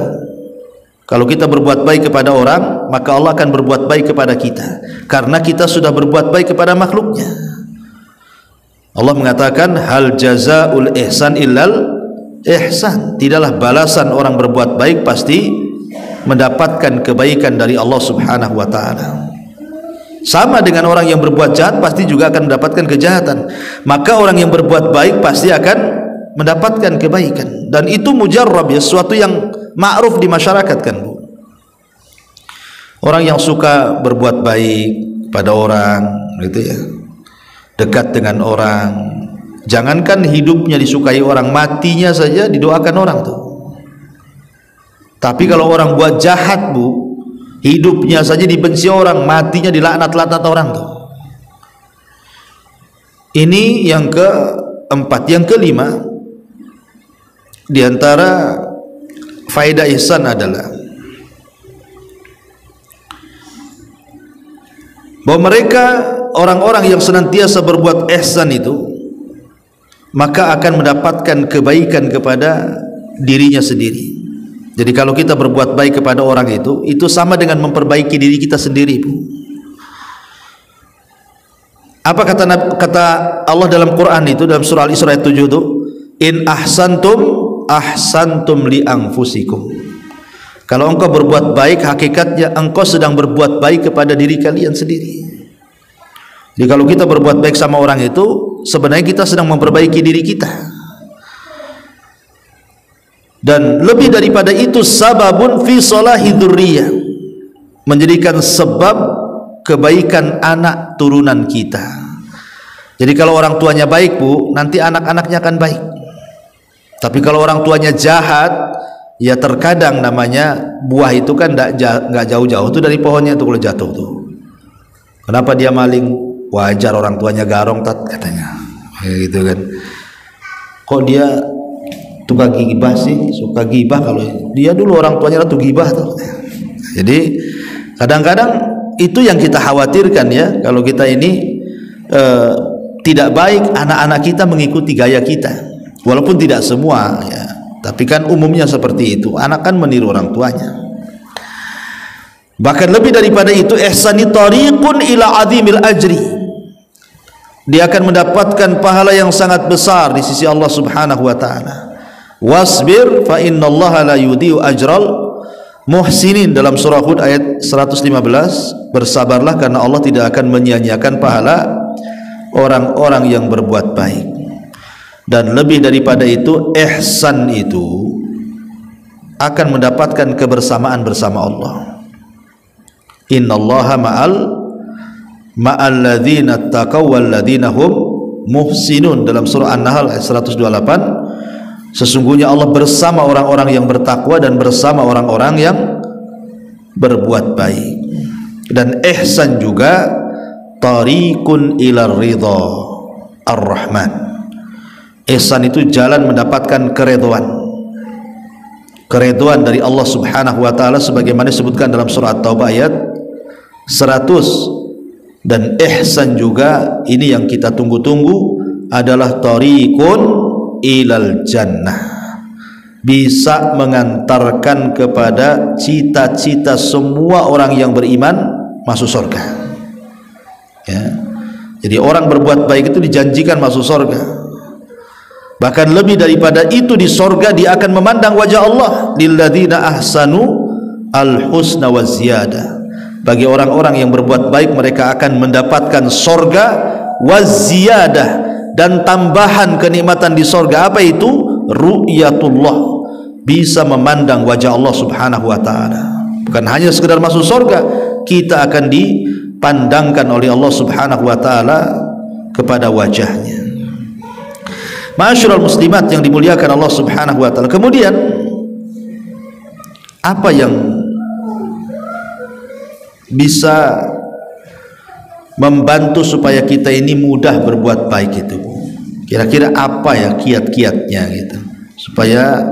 Kalau kita berbuat baik kepada orang, maka Allah akan berbuat baik kepada kita, karena kita sudah berbuat baik kepada makhluknya. Allah mengatakan hal jazaul ihsan illal ihsan. Tidaklah balasan orang berbuat baik pasti mendapatkan kebaikan dari Allah Subhanahu wa taala. Sama dengan orang yang berbuat jahat pasti juga akan mendapatkan kejahatan. Maka orang yang berbuat baik pasti akan mendapatkan kebaikan, dan itu mujarrab ya, sesuatu yang ma'ruf di masyarakat kan Bu. Orang yang suka berbuat baik pada orang gitu ya, dekat dengan orang, jangankan hidupnya disukai orang, matinya saja didoakan orang tuh. Tapi kalau orang buat jahat Bu, hidupnya saja dibenci orang, matinya dilaknat-laknat orang tuh. Ini yang keempat. Yang kelima, di antara faedah ihsan adalah bahwa mereka orang-orang yang senantiasa berbuat ihsan itu, maka akan mendapatkan kebaikan kepada dirinya sendiri. Jadi kalau kita berbuat baik kepada orang itu sama dengan memperbaiki diri kita sendiri Bu. Apa kata Allah dalam Quran itu, dalam surah Al-Isra ayat 7 itu, in ahsantum ahsantum li anfusikum. Kalau engkau berbuat baik, hakikatnya engkau sedang berbuat baik kepada diri kalian sendiri. Jadi kalau kita berbuat baik sama orang itu, sebenarnya kita sedang memperbaiki diri kita. Dan lebih daripada itu, sababun fi salahi dzurriyyah, menjadikan sebab kebaikan anak turunan kita. Jadi kalau orang tuanya baik, Bu, nanti anak-anaknya akan baik. Tapi kalau orang tuanya jahat, ya terkadang namanya buah itu kan nggak jauh-jauh tuh dari pohonnya tuh kalau jatuh tuh. Kenapa dia maling? Wajar orang tuanya garong katanya, kayak gitu kan. Kok dia tukang gibah sih, suka gibah? Kalau dia dulu orang tuanya tuh gibah tuh. Jadi kadang-kadang itu yang kita khawatirkan ya, kalau kita ini tidak baik anak-anak kita mengikuti gaya kita, walaupun tidak semua ya, tapi kan umumnya seperti itu. Anak kan meniru orang tuanya. Bahkan lebih daripada itu, ihsani tariqun ila azimil ajri, dia akan mendapatkan pahala yang sangat besar di sisi Allah Subhanahu wa taala. Wasbir fa innallaha la yudhi'u ajral muhsinin, dalam surah Hud ayat 115, bersabarlah karena Allah tidak akan menyia-nyiakan pahala orang-orang yang berbuat baik. Dan lebih daripada itu, ihsan itu akan mendapatkan kebersamaan bersama Allah. Innallaha ma'al ladzina taqaw wal ladzina hum muhsinun, dalam surah An-Nahl ayat 128, sesungguhnya Allah bersama orang-orang yang bertakwa dan bersama orang-orang yang berbuat baik. Dan ihsan juga tariqun ila ridha ar-rahman. Ihsan itu jalan mendapatkan keridhaan dari Allah Subhanahu wa taala, sebagaimana disebutkan dalam surah At-Taubah ayat 100. Dan ihsan juga ini yang kita tunggu-tunggu, adalah tariqun ilal jannah, bisa mengantarkan kepada cita-cita semua orang yang beriman masuk surga ya. Jadi orang berbuat baik itu dijanjikan masuk surga. Bahkan lebih daripada itu, di surga dia akan memandang wajah Allah. Lilladzina ahsanu al-husna wa ziyadah, bagi orang-orang yang berbuat baik mereka akan mendapatkan surga wa ziyadah, dan tambahan kenikmatan di surga. Apa itu? Ru'yatullah, bisa memandang wajah Allah Subhanahu wa taala. Bukan hanya sekedar masuk surga, kita akan dipandangkan oleh Allah Subhanahu wa taala kepada wajahnya. Ma'asyiral muslimat yang dimuliakan Allah Subhanahu wa taala. Kemudian apa yang bisa membantu supaya kita ini mudah berbuat baik itu? Kira-kira apa ya kiat-kiatnya gitu, supaya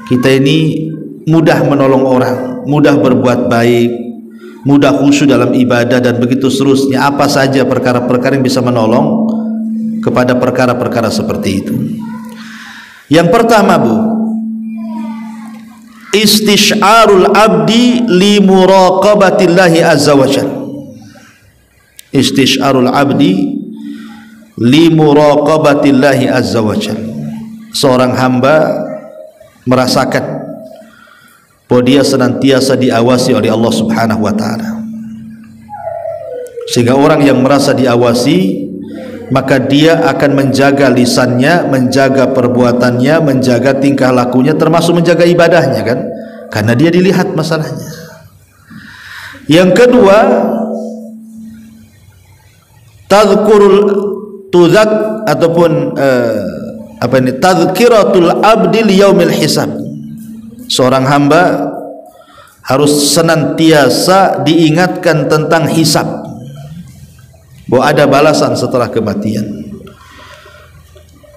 kita ini mudah menolong orang, mudah berbuat baik, mudah khusyuk dalam ibadah, dan begitu seterusnya. Apa saja perkara-perkara yang bisa menolong kepada perkara-perkara seperti itu? Yang pertama, Bu, istisyarul abdi li muraqabatillahi azza wa jalla. Istisyarul abdi li muraqabatillahi azza wa jalla. Seorang hamba merasakan bahwa dia senantiasa diawasi oleh Allah Subhanahu wa taala. Sehingga orang yang merasa diawasi, maka dia akan menjaga lisannya, menjaga perbuatannya, menjaga tingkah lakunya, termasuk menjaga ibadahnya kan, karena dia dilihat masalahnya. Yang kedua, tadzkiratul abdi liyaumil hisab. Seorang hamba harus senantiasa diingatkan tentang hisab, bahwa ada balasan setelah kematian.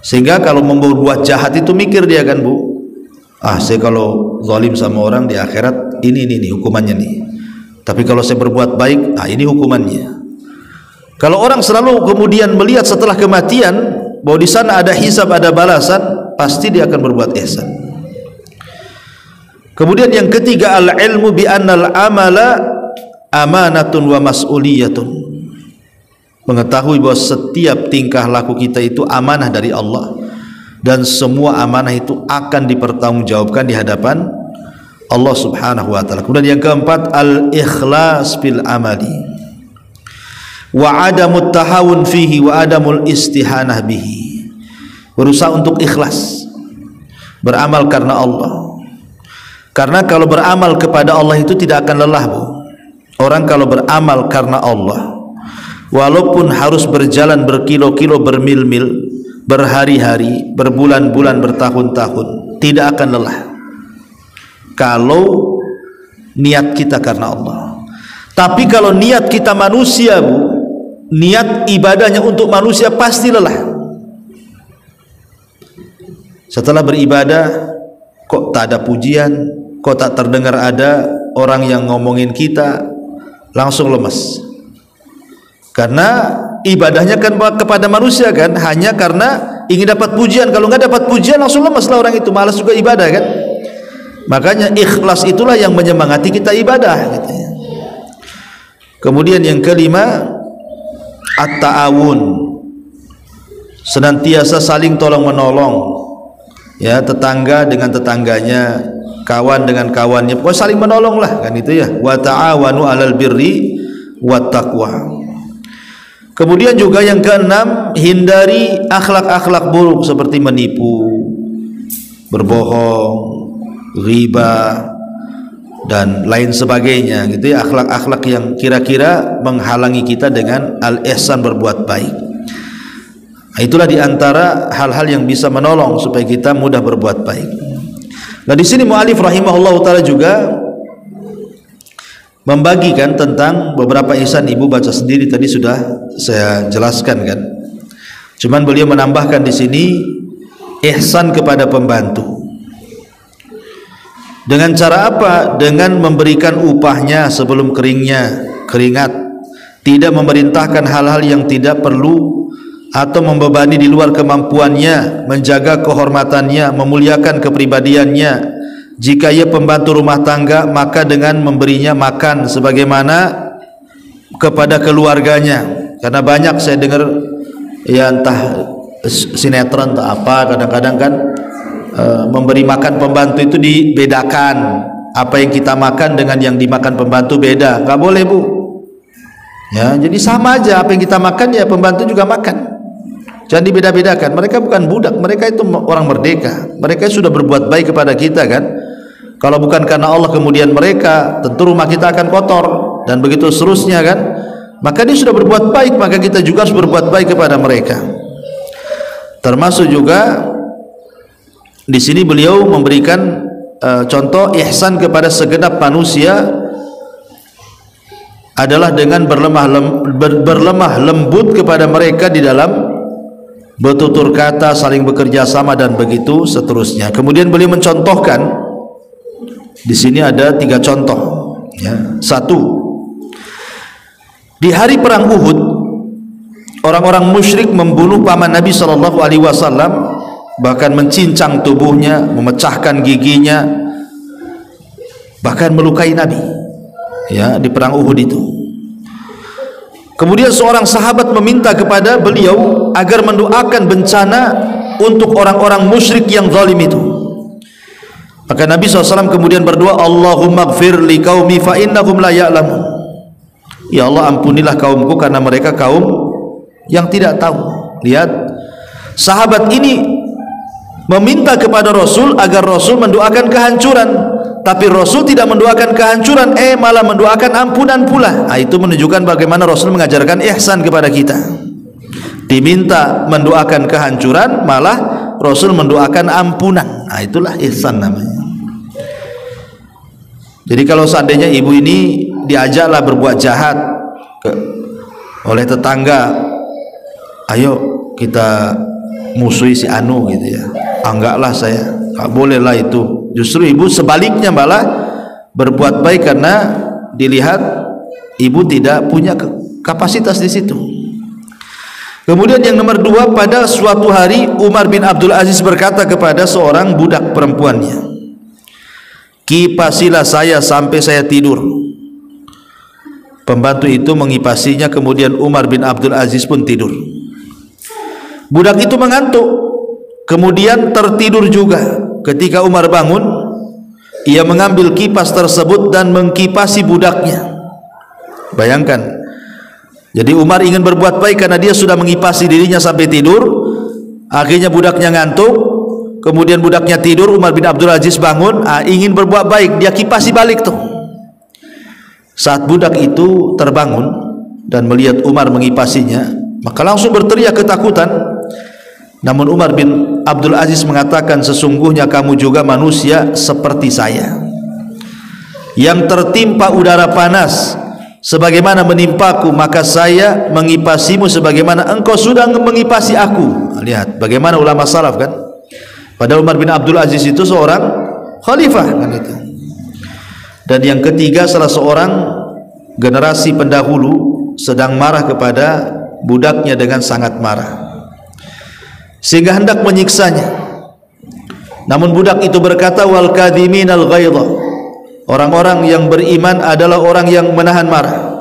Sehingga kalau membuat jahat itu mikir dia kan, Bu, saya kalau zalim sama orang di akhirat ini hukumannya nih, tapi kalau saya berbuat baik, ini hukumannya. Kalau orang selalu kemudian melihat setelah kematian bahwa di sana ada hisab, ada balasan, pasti dia akan berbuat ihsan. Kemudian yang ketiga, al-ilmu bi annal amala amanatun wa mas'uliyatun. mengetahui bahwa setiap tingkah laku kita itu amanah dari Allah, dan semua amanah itu akan dipertanggungjawabkan di hadapan Allah Subhanahu wa taala. Kemudian yang keempat, al-ikhlas fil amali wa adamut tahawun fihi wa adamul istihanah bihi. Berusaha untuk ikhlas beramal karena Allah. Karena kalau beramal kepada Allah itu tidak akan lelah, Bu. Orang kalau beramal karena Allah, walaupun harus berjalan berkilo-kilo, bermil-mil, berhari-hari, berbulan-bulan, bertahun-tahun, tidak akan lelah kalau niat kita karena Allah. Tapi kalau niat kita manusia, Bu, niat ibadahnya untuk manusia, pasti lelah. Setelah beribadah kok tak ada pujian, kok tak terdengar ada orang yang ngomongin kita, langsung lemas. Karena ibadahnya kan kepada manusia kan, hanya karena ingin dapat pujian. Kalau nggak dapat pujian langsung lemas lah orang itu, malas juga ibadah kan. Makanya ikhlas itulah yang menyemangati kita ibadah gitu ya. Kemudian yang kelima, at-ta'awun, senantiasa saling tolong menolong ya, tetangga dengan tetangganya, kawan dengan kawannya, pokoknya saling menolong lah kan itu ya. Wa ta'awanu 'alal birri wat taqwa. Kemudian juga yang keenam, hindari akhlak-akhlak buruk seperti menipu, berbohong, riba dan lain sebagainya gitu ya, akhlak-akhlak yang kira-kira menghalangi kita dengan al-ihsan, berbuat baik. Nah, itulah diantara hal-hal yang bisa menolong supaya kita mudah berbuat baik. Nah, di sini mu'alif rahimahullah ta'ala juga membagikan tentang beberapa ihsan. Ibu baca sendiri tadi sudah saya jelaskan kan. Cuman beliau menambahkan di sini ihsan kepada pembantu. Dengan cara apa? Dengan memberikan upahnya sebelum keringat, tidak memerintahkan hal-hal yang tidak perlu atau membebani di luar kemampuannya, menjaga kehormatannya, memuliakan kepribadiannya. Jika ia pembantu rumah tangga, maka dengan memberinya makan sebagaimana kepada keluarganya. Karena banyak saya dengar ya, entah sinetron atau apa, kadang-kadang kan memberi makan pembantu itu dibedakan, apa yang kita makan dengan yang dimakan pembantu beda. Nggak boleh, Bu ya. Jadi sama aja, apa yang kita makan ya pembantu juga makan, jangan dibeda-bedakan. Mereka bukan budak, mereka itu orang merdeka, mereka sudah berbuat baik kepada kita kan. Kalau bukan karena Allah kemudian mereka, tentu rumah kita akan kotor dan begitu seterusnya kan. Maka dia sudah berbuat baik, maka kita juga harus berbuat baik kepada mereka. Termasuk juga di sini beliau memberikan contoh ihsan kepada segenap manusia adalah dengan berlemah lembut kepada mereka di dalam bertutur kata, saling bekerja sama dan begitu seterusnya. Kemudian beliau mencontohkan di sini ada 3 contoh ya. 1, di hari perang Uhud, orang-orang musyrik membunuh paman Nabi SAW, bahkan mencincang tubuhnya, memecahkan giginya, bahkan melukai Nabi ya di perang Uhud itu. Kemudian seorang sahabat meminta kepada beliau agar mendoakan bencana untuk orang-orang musyrik yang zalim itu. Maka Nabi SAW kemudian berdoa, Allahumma gfir li qaumi fa innahum la ya'lamun. Ya Allah, ampunilah kaumku karena mereka kaum yang tidak tahu. Lihat, sahabat ini meminta kepada Rasul agar Rasul mendoakan kehancuran, tapi Rasul tidak mendoakan kehancuran, malah mendoakan ampunan pula. Nah, itu menunjukkan bagaimana Rasul mengajarkan ihsan kepada kita. Diminta mendoakan kehancuran, malah Rasul mendoakan ampunan. Nah, itulah ihsan namanya. Jadi kalau seandainya ibu ini diajaklah berbuat jahat oleh tetangga, ayo kita musuhi si Anu gitu ya, enggaklah saya, enggak bolehlah itu. Justru ibu sebaliknya malah berbuat baik karena dilihat ibu tidak punya kapasitas di situ. Kemudian yang nomor 2, pada suatu hari Umar bin Abdul Aziz berkata kepada seorang budak perempuannya, kipasilah saya sampai saya tidur. Pembantu itu mengipasinya, kemudian Umar bin Abdul Aziz pun tidur. Budak itu mengantuk, kemudian tertidur juga. Ketika Umar bangun, ia mengambil kipas tersebut dan mengkipasi budaknya. Bayangkan, jadi Umar ingin berbuat baik karena dia sudah mengipasi dirinya sampai tidur. Akhirnya budaknya ngantuk, kemudian budaknya tidur, Umar bin Abdul Aziz bangun, ingin berbuat baik, dia kipasi balik tuh. Saat budak itu terbangun dan melihat Umar mengipasinya, maka langsung berteriak ketakutan. Namun Umar bin Abdul Aziz mengatakan, sesungguhnya kamu juga manusia seperti saya, yang tertimpa udara panas sebagaimana menimpaku, maka saya mengipasimu sebagaimana engkau sudah mengipasi aku. Lihat bagaimana ulama salaf kan. Padahal Umar bin Abdul Aziz itu seorang khalifah kan itu. Dan yang ketiga, salah seorang generasi pendahulu sedang marah kepada budaknya dengan sangat marah, sehingga hendak menyiksanya. Namun budak itu berkata, wal kadhiminal ghaidha, orang-orang yang beriman adalah orang yang menahan marah.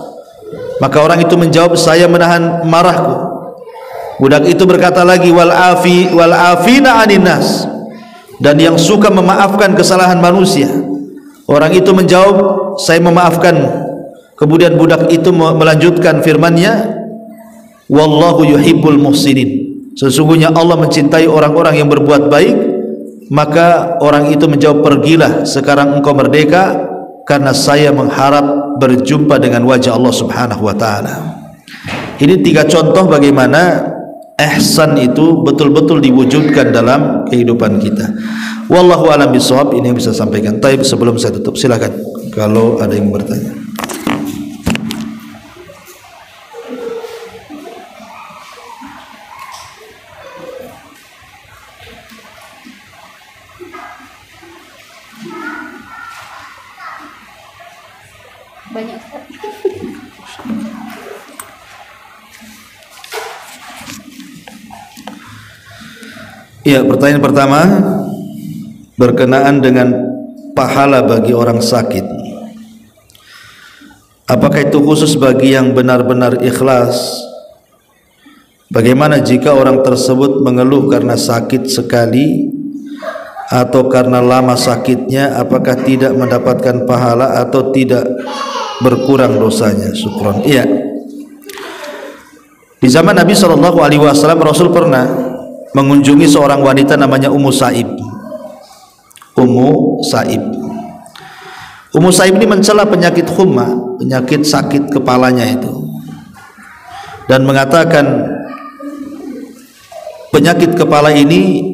Maka orang itu menjawab, saya menahan marahku. Budak itu berkata lagi, wal afina anin nas, dan yang suka memaafkan kesalahan manusia. Orang itu menjawab, saya memaafkanmu. Kemudian budak itu melanjutkan firman-Nya, wallahu yuhibbul muhsinin, sesungguhnya Allah mencintai orang-orang yang berbuat baik. Maka orang itu menjawab, pergilah, sekarang engkau merdeka, karena saya mengharap berjumpa dengan wajah Allah subhanahu wa ta'ala. Ini 3 contoh bagaimana ihsan itu betul-betul diwujudkan dalam kehidupan kita. Wallahu a'lam bishawab. Ini yang bisa sampaikan. Taib, sebelum saya tutup, silakan kalau ada yang bertanya. Banyak. Ya, pertanyaan pertama berkenaan dengan pahala bagi orang sakit. Apakah itu khusus bagi yang benar-benar ikhlas? Bagaimana jika orang tersebut mengeluh karena sakit sekali atau karena lama sakitnya, apakah tidak mendapatkan pahala atau tidak berkurang dosanya? Syukron. Iya. Di zaman Nabi SAW, Rasul pernah mengunjungi seorang wanita namanya Ummu Sa'ib. Ummu Sa'ib. Ummu Sa'ib ini mencela penyakit humma, penyakit sakit kepalanya itu, dan mengatakan penyakit kepala ini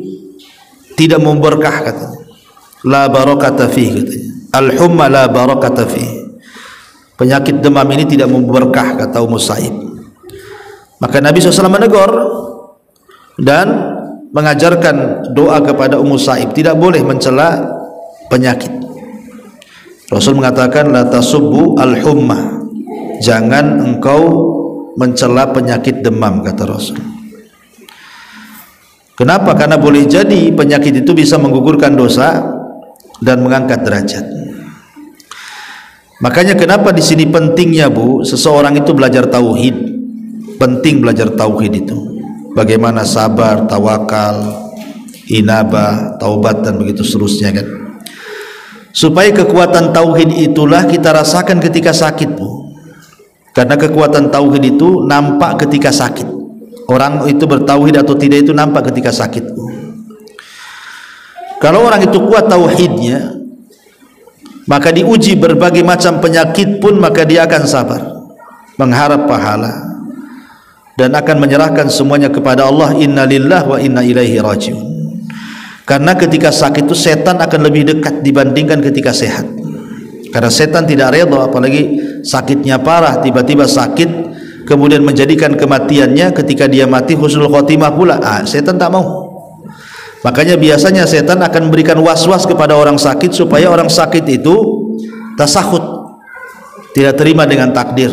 tidak memberkah, katanya. La barakata fihi, katanya. Al-humma la barakata fihi. Penyakit demam ini tidak memberkah, kata Ummu Sa'ib. Maka Nabi SAW menegur dan mengajarkan doa kepada Ummu Sa'ib, tidak boleh mencela penyakit. Rasul mengatakan, la tasubbu al-humma, jangan engkau mencela penyakit demam, kata Rasul. Kenapa? Karena boleh jadi penyakit itu bisa menggugurkan dosa dan mengangkat derajat. Makanya kenapa di sini pentingnya, Bu, seseorang itu belajar tauhid. Penting belajar tauhid itu. Bagaimana sabar, tawakal, inabah, taubat, dan begitu seterusnya kan. Supaya kekuatan tauhid itulah kita rasakan ketika sakit, Bu. Karena kekuatan tauhid itu nampak ketika sakit. Orang itu bertauhid atau tidak itu nampak ketika sakit. Kalau orang itu kuat tauhidnya, maka diuji berbagai macam penyakit pun, maka dia akan sabar, mengharap pahala, dan akan menyerahkan semuanya kepada Allah. Inna lillahi wa inna ilaihi rajiun. Karena ketika sakit itu setan akan lebih dekat dibandingkan ketika sehat. Karena setan tidak rela, apalagi sakitnya parah, tiba-tiba sakit kemudian menjadikan kematiannya, ketika dia mati husnul khotimah pula. Setan tak mau. Makanya biasanya setan akan memberikan was-was kepada orang sakit supaya orang sakit itu tasakhut, tidak terima dengan takdir,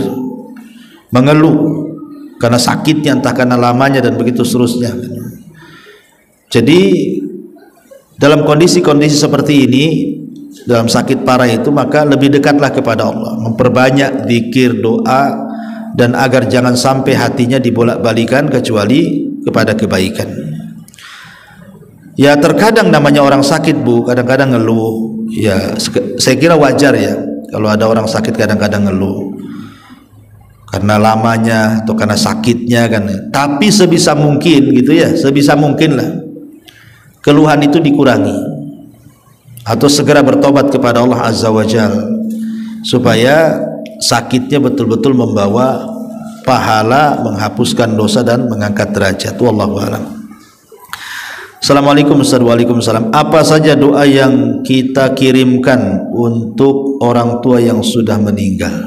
mengeluh karena sakitnya, entah karena lamanya dan begitu seterusnya. Jadi dalam kondisi-kondisi seperti ini dalam sakit parah itu, maka lebih dekatlah kepada Allah, memperbanyak zikir, doa, dan agar jangan sampai hatinya dibolak-balikan kecuali kepada kebaikan. Ya terkadang namanya orang sakit Bu, kadang-kadang ngeluh. Ya saya kira wajar ya kalau ada orang sakit kadang-kadang ngeluh karena lamanya atau karena sakitnya kan. Tapi sebisa mungkin gitu ya, sebisa mungkin lah keluhan itu dikurangi atau segera bertobat kepada Allah Azza wa Jalla supaya sakitnya betul-betul membawa pahala, menghapuskan dosa dan mengangkat derajat. Wallahu a'lam. Assalamualaikum Ustaz. Waalaikumsalam. Apa saja doa yang kita kirimkan untuk orang tua yang sudah meninggal?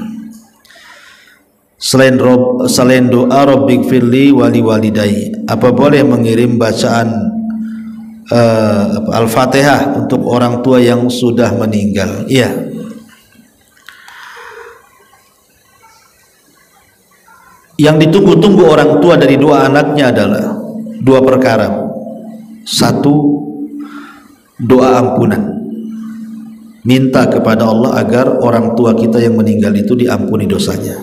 Selain doa Rabbighfirli wali walidayya, apa boleh mengirim bacaan Al-Fatihah untuk orang tua yang sudah meninggal? Iya. Yang ditunggu-tunggu orang tua dari dua anaknya adalah dua perkara. Satu, doa ampunan, minta kepada Allah agar orang tua kita yang meninggal itu diampuni dosanya.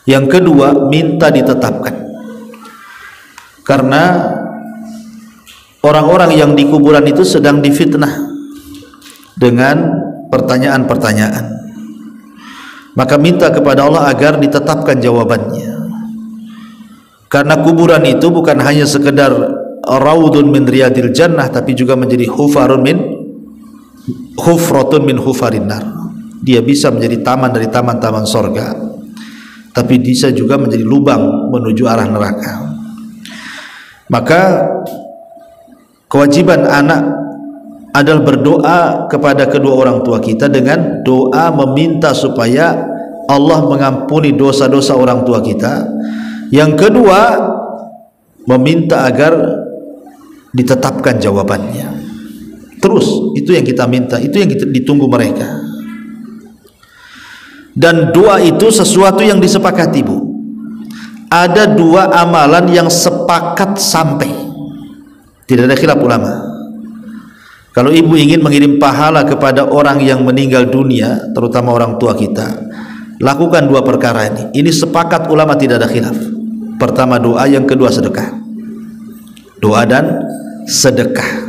Yang kedua, minta ditetapkan, karena orang-orang yang di kuburan itu sedang difitnah dengan pertanyaan-pertanyaan. Maka minta kepada Allah agar ditetapkan jawabannya, karena kuburan itu bukan hanya sekedar raudun min riyadil jannah, tapi juga menjadi hufratun min hufarin nar. Dia bisa menjadi taman dari taman-taman sorga, tapi bisa juga menjadi lubang menuju arah neraka. Maka kewajiban anak adalah berdoa kepada kedua orang tua kita dengan doa meminta supaya Allah mengampuni dosa-dosa orang tua kita. Yang kedua, meminta agar ditetapkan jawabannya. Terus itu yang kita minta, itu yang ditunggu mereka. Dan doa itu sesuatu yang disepakati Bu. Ada dua amalan yang sepakat sampai, tidak ada khilaf ulama. Kalau ibu ingin mengirim pahala kepada orang yang meninggal dunia, terutama orang tua kita, lakukan dua perkara ini. Ini sepakat ulama, tidak ada khilaf. Pertama doa, yang kedua sedekah. Doa dan sedekah.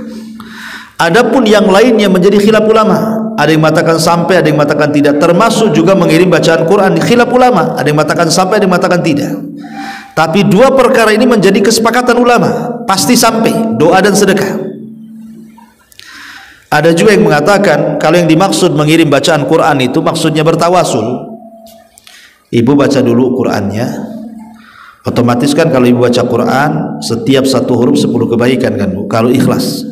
Adapun yang lainnya menjadi khilaf ulama. Ada yang mengatakan sampai, ada yang mengatakan tidak. Termasuk juga mengirim bacaan Quran, khilaf ulama. Ada yang mengatakan sampai, ada yang mengatakan tidak. Tapi dua perkara ini menjadi kesepakatan ulama, pasti sampai, doa dan sedekah. Ada juga yang mengatakan kalau yang dimaksud mengirim bacaan Quran itu maksudnya bertawasul. Ibu baca dulu Qurannya, otomatis kan kalau ibu baca Quran setiap satu huruf 10 kebaikan kan Bu, kalau ikhlas.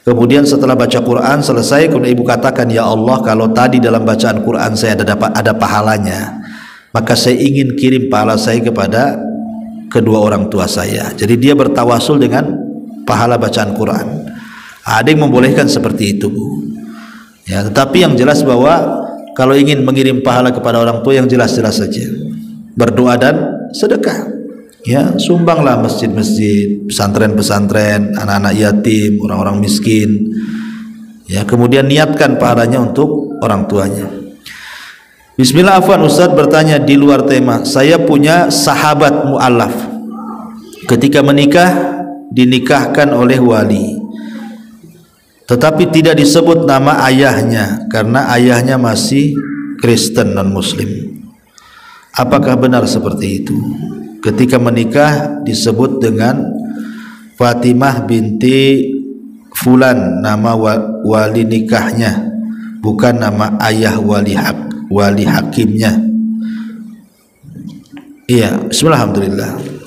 Kemudian setelah baca Quran selesai, kemudian ibu katakan, ya Allah, kalau tadi dalam bacaan Quran saya ada pahalanya, maka saya ingin kirim pahala saya kepada kedua orang tua saya. Jadi dia bertawasul dengan pahala bacaan Quran. Ada yang membolehkan seperti itu Bu. Ya, tetapi yang jelas bahwa kalau ingin mengirim pahala kepada orang tua, yang jelas-jelas saja, berdoa dan sedekah. Ya, sumbanglah masjid-masjid, pesantren-pesantren, anak-anak yatim, orang-orang miskin. Ya, kemudian niatkan pahalanya untuk orang tuanya. Bismillah. Afwan Ustaz bertanya di luar tema. Saya punya sahabat mu'alaf, ketika menikah dinikahkan oleh wali, tetapi tidak disebut nama ayahnya karena ayahnya masih Kristen non muslim. Apakah benar seperti itu? Ketika menikah disebut dengan Fatimah binti Fulan nama wali nikahnya, bukan nama ayah wali hakimnya. Iya, bismillahirrahmanirrahim.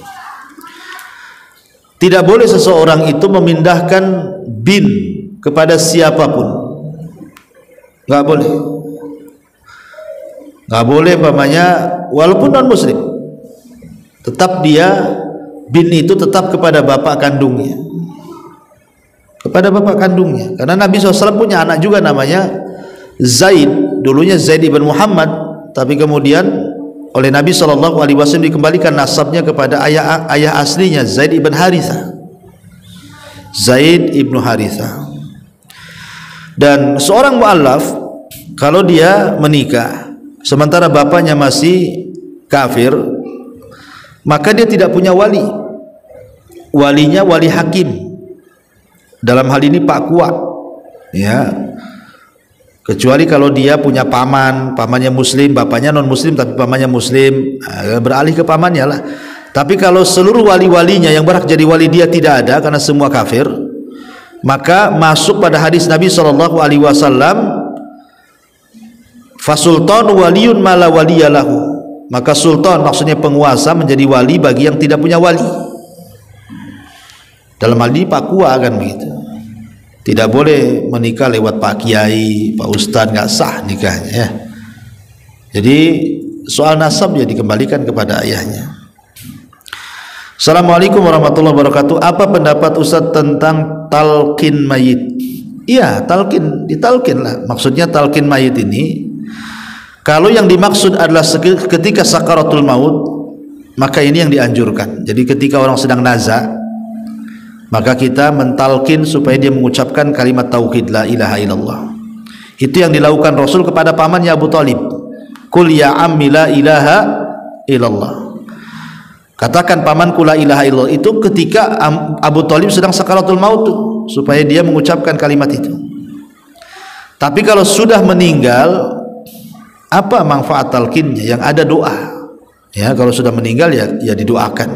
Tidak boleh seseorang itu memindahkan bin kepada siapapun. Nggak boleh. Nggak boleh umpamanya walaupun non muslim, tetap dia bin itu tetap kepada bapak kandungnya, kepada bapak kandungnya. Karena Nabi SAW punya anak juga namanya Zaid, dulunya Zaid ibn Muhammad, tapi kemudian oleh Nabi SAW dikembalikan nasabnya kepada ayah aslinya, Zaid ibn Haritha. Zaid ibn Haritha. Dan seorang mu'allaf kalau dia menikah sementara bapaknya masih kafir, maka dia tidak punya wali. Walinya wali hakim. Dalam hal ini Pak Kuat, ya. Kecuali kalau dia punya pamannya muslim, bapaknya non muslim tapi pamannya muslim, beralih ke pamannya lah. Tapi kalau seluruh wali-walinya yang berhak jadi wali dia tidak ada karena semua kafir, maka masuk pada hadis Nabi SAW, fasultan waliyun mala waliyalahu, maka sultan maksudnya penguasa menjadi wali bagi yang tidak punya wali. Dalam hal ini Pak Kua kan begitu, tidak boleh menikah lewat Pak Kiai, Pak Ustadz, nggak sah nikahnya ya. Jadi soal nasab ya dikembalikan kepada ayahnya. Assalamualaikum warahmatullahi wabarakatuh. Apa pendapat Ustadz tentang talqin mayit? Iya, talqin, ditalqin lah. Maksudnya talqin mayit ini, kalau yang dimaksud adalah ketika sakaratul maut, maka ini yang dianjurkan. Jadi ketika orang sedang naza, maka kita mentalqin supaya dia mengucapkan kalimat tauhid la ilaha illallah. Itu yang dilakukan Rasul kepada pamannya Abu Talib. Qul ya ammi la ilaha illallah. Katakan pamanku la ilaha illallah, itu ketika Abu Talib sedang sakaratul maut tuh, supaya dia mengucapkan kalimat itu. Tapi kalau sudah meninggal, apa manfaat talqinnya? Yang ada doa. Ya, kalau sudah meninggal ya didoakan.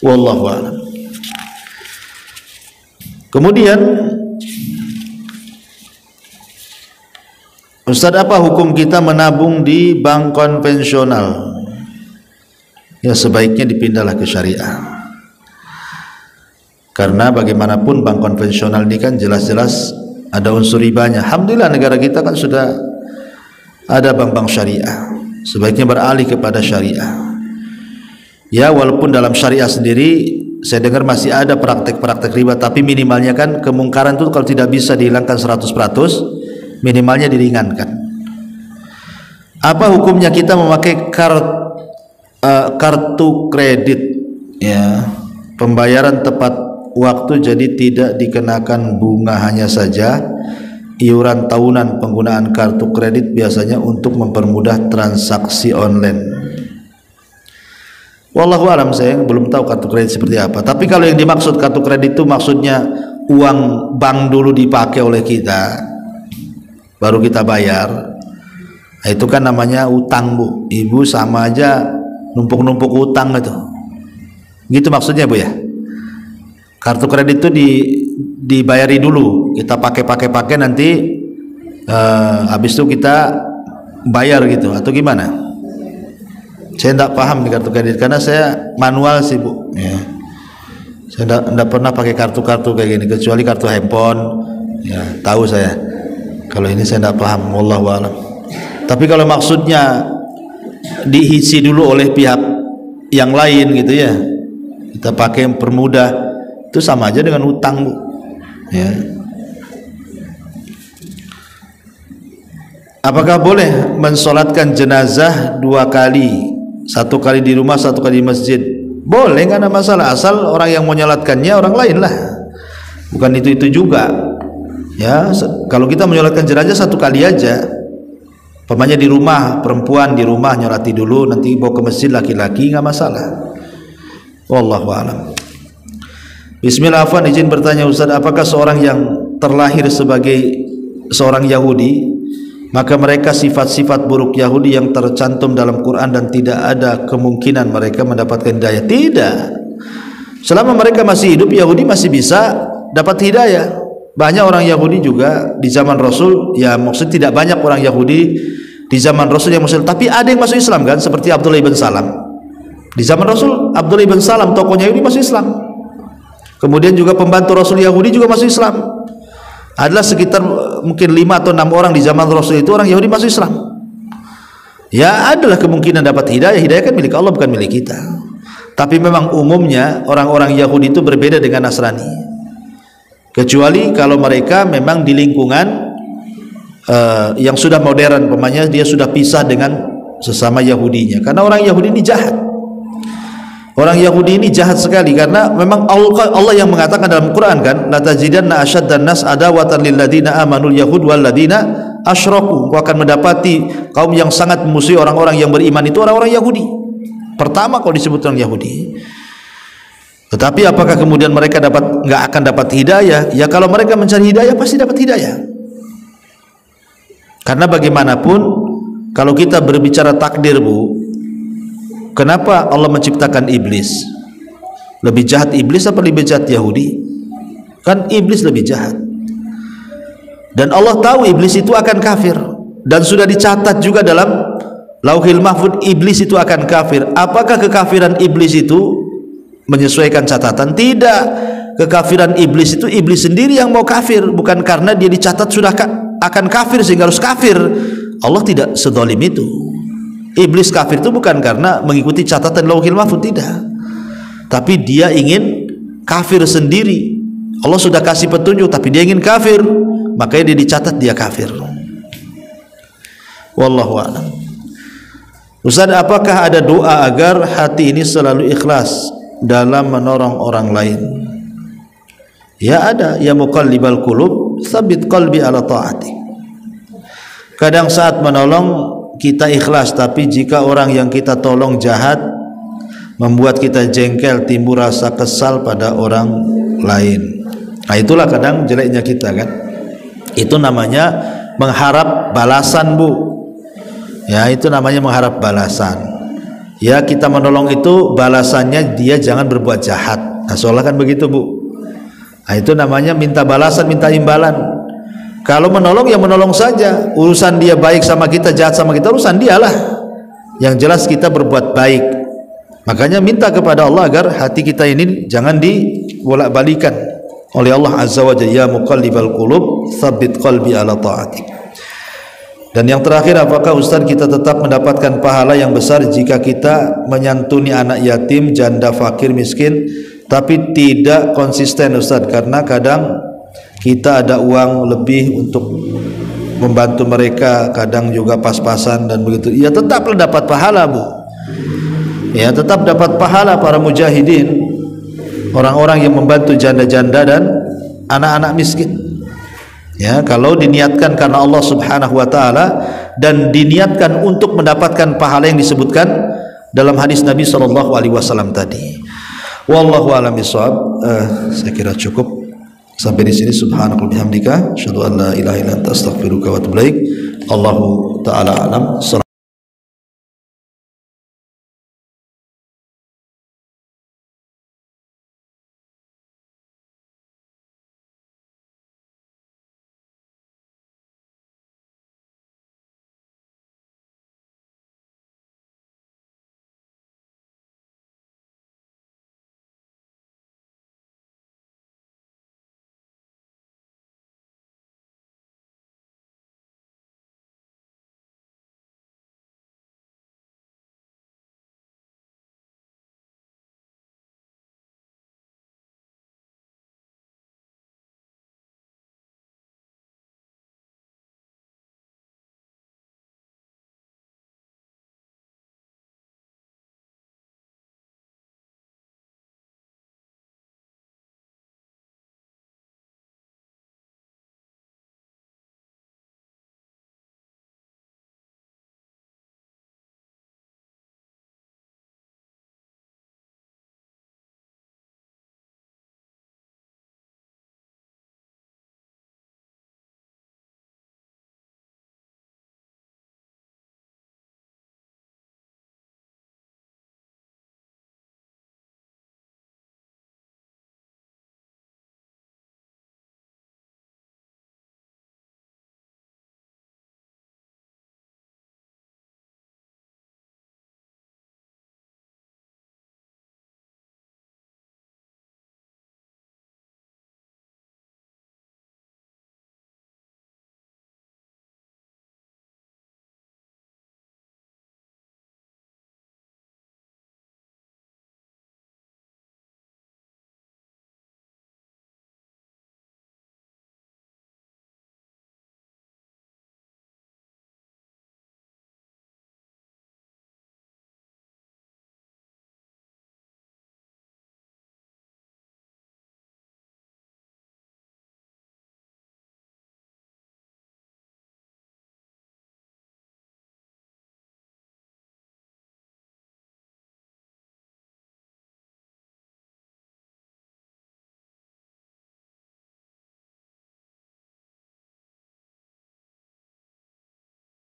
Wallahu a'lam. Kemudian, Ustaz, apa hukum kita menabung di bank konvensional? Ya, sebaiknya dipindahlah ke syariah. Karena bagaimanapun bank konvensional ini kan jelas-jelas ada unsur ribanya. Alhamdulillah negara kita kan sudah ada bank-bank syariah. Sebaiknya beralih kepada syariah. Ya, walaupun dalam syariah sendiri saya dengar masih ada praktek-praktek riba, tapi minimalnya kan kemungkaran itu kalau tidak bisa dihilangkan 100%, minimalnya diringankan. Apa hukumnya kita memakai kartu kredit, ya, pembayaran tepat waktu jadi tidak dikenakan bunga, hanya saja iuran tahunan penggunaan kartu kredit biasanya untuk mempermudah transaksi online. Wallahu alam, saya belum tahu kartu kredit seperti apa. Tapi kalau yang dimaksud kartu kredit itu maksudnya uang bank dulu dipakai oleh kita, baru kita bayar. Nah, itu kan namanya utang, Bu. Ibu sama aja numpuk-numpuk utang itu. Gitu maksudnya, Bu ya. Kartu kredit itu dibayari dulu, kita pakai nanti habis itu kita bayar gitu atau gimana? Saya tidak paham di kartu kredit karena saya manual sih, Bu. Ya. Saya tidak pernah pakai kartu-kartu kayak gini kecuali kartu handphone. Ya, tahu saya. Kalau ini saya tidak paham. Wallahu a'lam. Tapi kalau maksudnya diisi dulu oleh pihak yang lain gitu ya, kita pakai yang permudah, itu sama aja dengan utang, Bu. Ya. Apakah boleh mensolatkan jenazah 2 kali? 1 kali di rumah, 1 kali di masjid? Boleh, nggak ada masalah, asal orang yang mau nyolatkannya orang lain lah, bukan itu juga. Ya, kalau kita menyolatkan jenazah 1 kali aja, pemanya di rumah, perempuan di rumah nyolati dulu, nanti bawa ke masjid laki-laki, nggak masalah. Wallahu a'lam. Bismillahirrahmanirrahim. Izin bertanya Ustaz, apakah seorang yang terlahir sebagai seorang Yahudi, maka mereka sifat-sifat buruk Yahudi yang tercantum dalam Quran dan tidak ada kemungkinan mereka mendapatkan hidayah? Tidak. Selama mereka masih hidup, Yahudi masih bisa dapat hidayah. Banyak orang Yahudi juga di zaman Rasul, ya maksud tidak banyak orang Yahudi di zaman Rasul yang Muslim, tapi ada yang masuk Islam kan, seperti Abdullah ibn Salam. Di zaman Rasul, Abdullah ibn Salam tokohnya Yahudi masuk Islam. Kemudian juga pembantu Rasul Yahudi juga masuk Islam. Adalah sekitar mungkin 5 atau 6 orang di zaman Rasul itu orang Yahudi masuk Islam. Ya, adalah kemungkinan dapat hidayah. Hidayah kan milik Allah, bukan milik kita. Tapi memang umumnya orang-orang Yahudi itu berbeda dengan Nasrani, kecuali kalau mereka memang di lingkungan yang sudah modern, umpamanya dia sudah pisah dengan sesama Yahudinya, karena orang Yahudi ini jahat. Orang Yahudi ini jahat sekali karena memang Allah yang mengatakan dalam Quran kan, la tajidanna asyaddan nas adawatan lil ladina amanul yahud wal ladina asyraku. Kau akan mendapati kaum yang sangat memusuhi orang-orang yang beriman itu orang-orang Yahudi. Pertama kalau disebut orang Yahudi. Tetapi apakah kemudian mereka nggak akan dapat hidayah? Ya kalau mereka mencari hidayah pasti dapat hidayah. Karena bagaimanapun kalau kita berbicara takdir, Bu, kenapa Allah menciptakan iblis? Lebih jahat iblis apa lebih jahat Yahudi? Kan iblis lebih jahat. Dan Allah tahu iblis itu akan kafir dan sudah dicatat juga dalam Lauhil Mahfuz iblis itu akan kafir. Apakah kekafiran iblis itu menyesuaikan catatan? Tidak. Kekafiran iblis itu iblis sendiri yang mau kafir, bukan karena dia dicatat sudah akan kafir sehingga harus kafir. Allah tidak sedzalim itu. Iblis kafir itu bukan karena mengikuti catatan Lauhil Mahfuz, tidak, tapi dia ingin kafir sendiri. Allah sudah kasih petunjuk tapi dia ingin kafir, makanya dia dicatat dia kafir. Wallahu a'lam. Ustaz, apakah ada doa agar hati ini selalu ikhlas dalam menolong orang lain? Ya ada. Ya muqallibal qulub tsabbit qalbi ala ta'ati. Kadang saat menolong kita ikhlas, tapi jika orang yang kita tolong jahat membuat kita jengkel, timbul rasa kesal pada orang lain. Nah itulah kadang jeleknya kita kan. Itu namanya mengharap balasan, Bu. Ya itu namanya mengharap balasan. Ya kita menolong itu balasannya dia jangan berbuat jahat. Nah soalnya kan begitu, Bu. Nah itu namanya minta balasan, minta imbalan. Kalau menolong ya menolong saja. Urusan dia baik sama kita, jahat sama kita, urusan dialah. Yang jelas kita berbuat baik. Makanya minta kepada Allah agar hati kita ini jangan dibolak-balikan oleh Allah Azza wa Jalla. Ya muqallibal qulub tsabbit qalbi ala ta'atik. Dan yang terakhir, apakah Ustaz kita tetap mendapatkan pahala yang besar jika kita menyantuni anak yatim, janda, fakir, miskin, tapi tidak konsisten, Ustaz? Karena kadang kita ada uang lebih untuk membantu mereka, kadang juga pas-pasan dan begitu. Ya tetaplah dapat pahala, Bu. Ya tetap dapat pahala para mujahidin, orang-orang yang membantu janda-janda dan anak-anak miskin. Ya, kalau diniatkan karena Allah Subhanahu wa taala dan diniatkan untuk mendapatkan pahala yang disebutkan dalam hadis Nabi sallallahu alaihi wasallam tadi. Wallahu a'lam bishawab. Saya kira cukup sampai di sini. Subhanakallahumma wa bihamdika asyhadu an la ilaha illa anta astaghfiruka wa atubu ilaik. Allahu taala alam.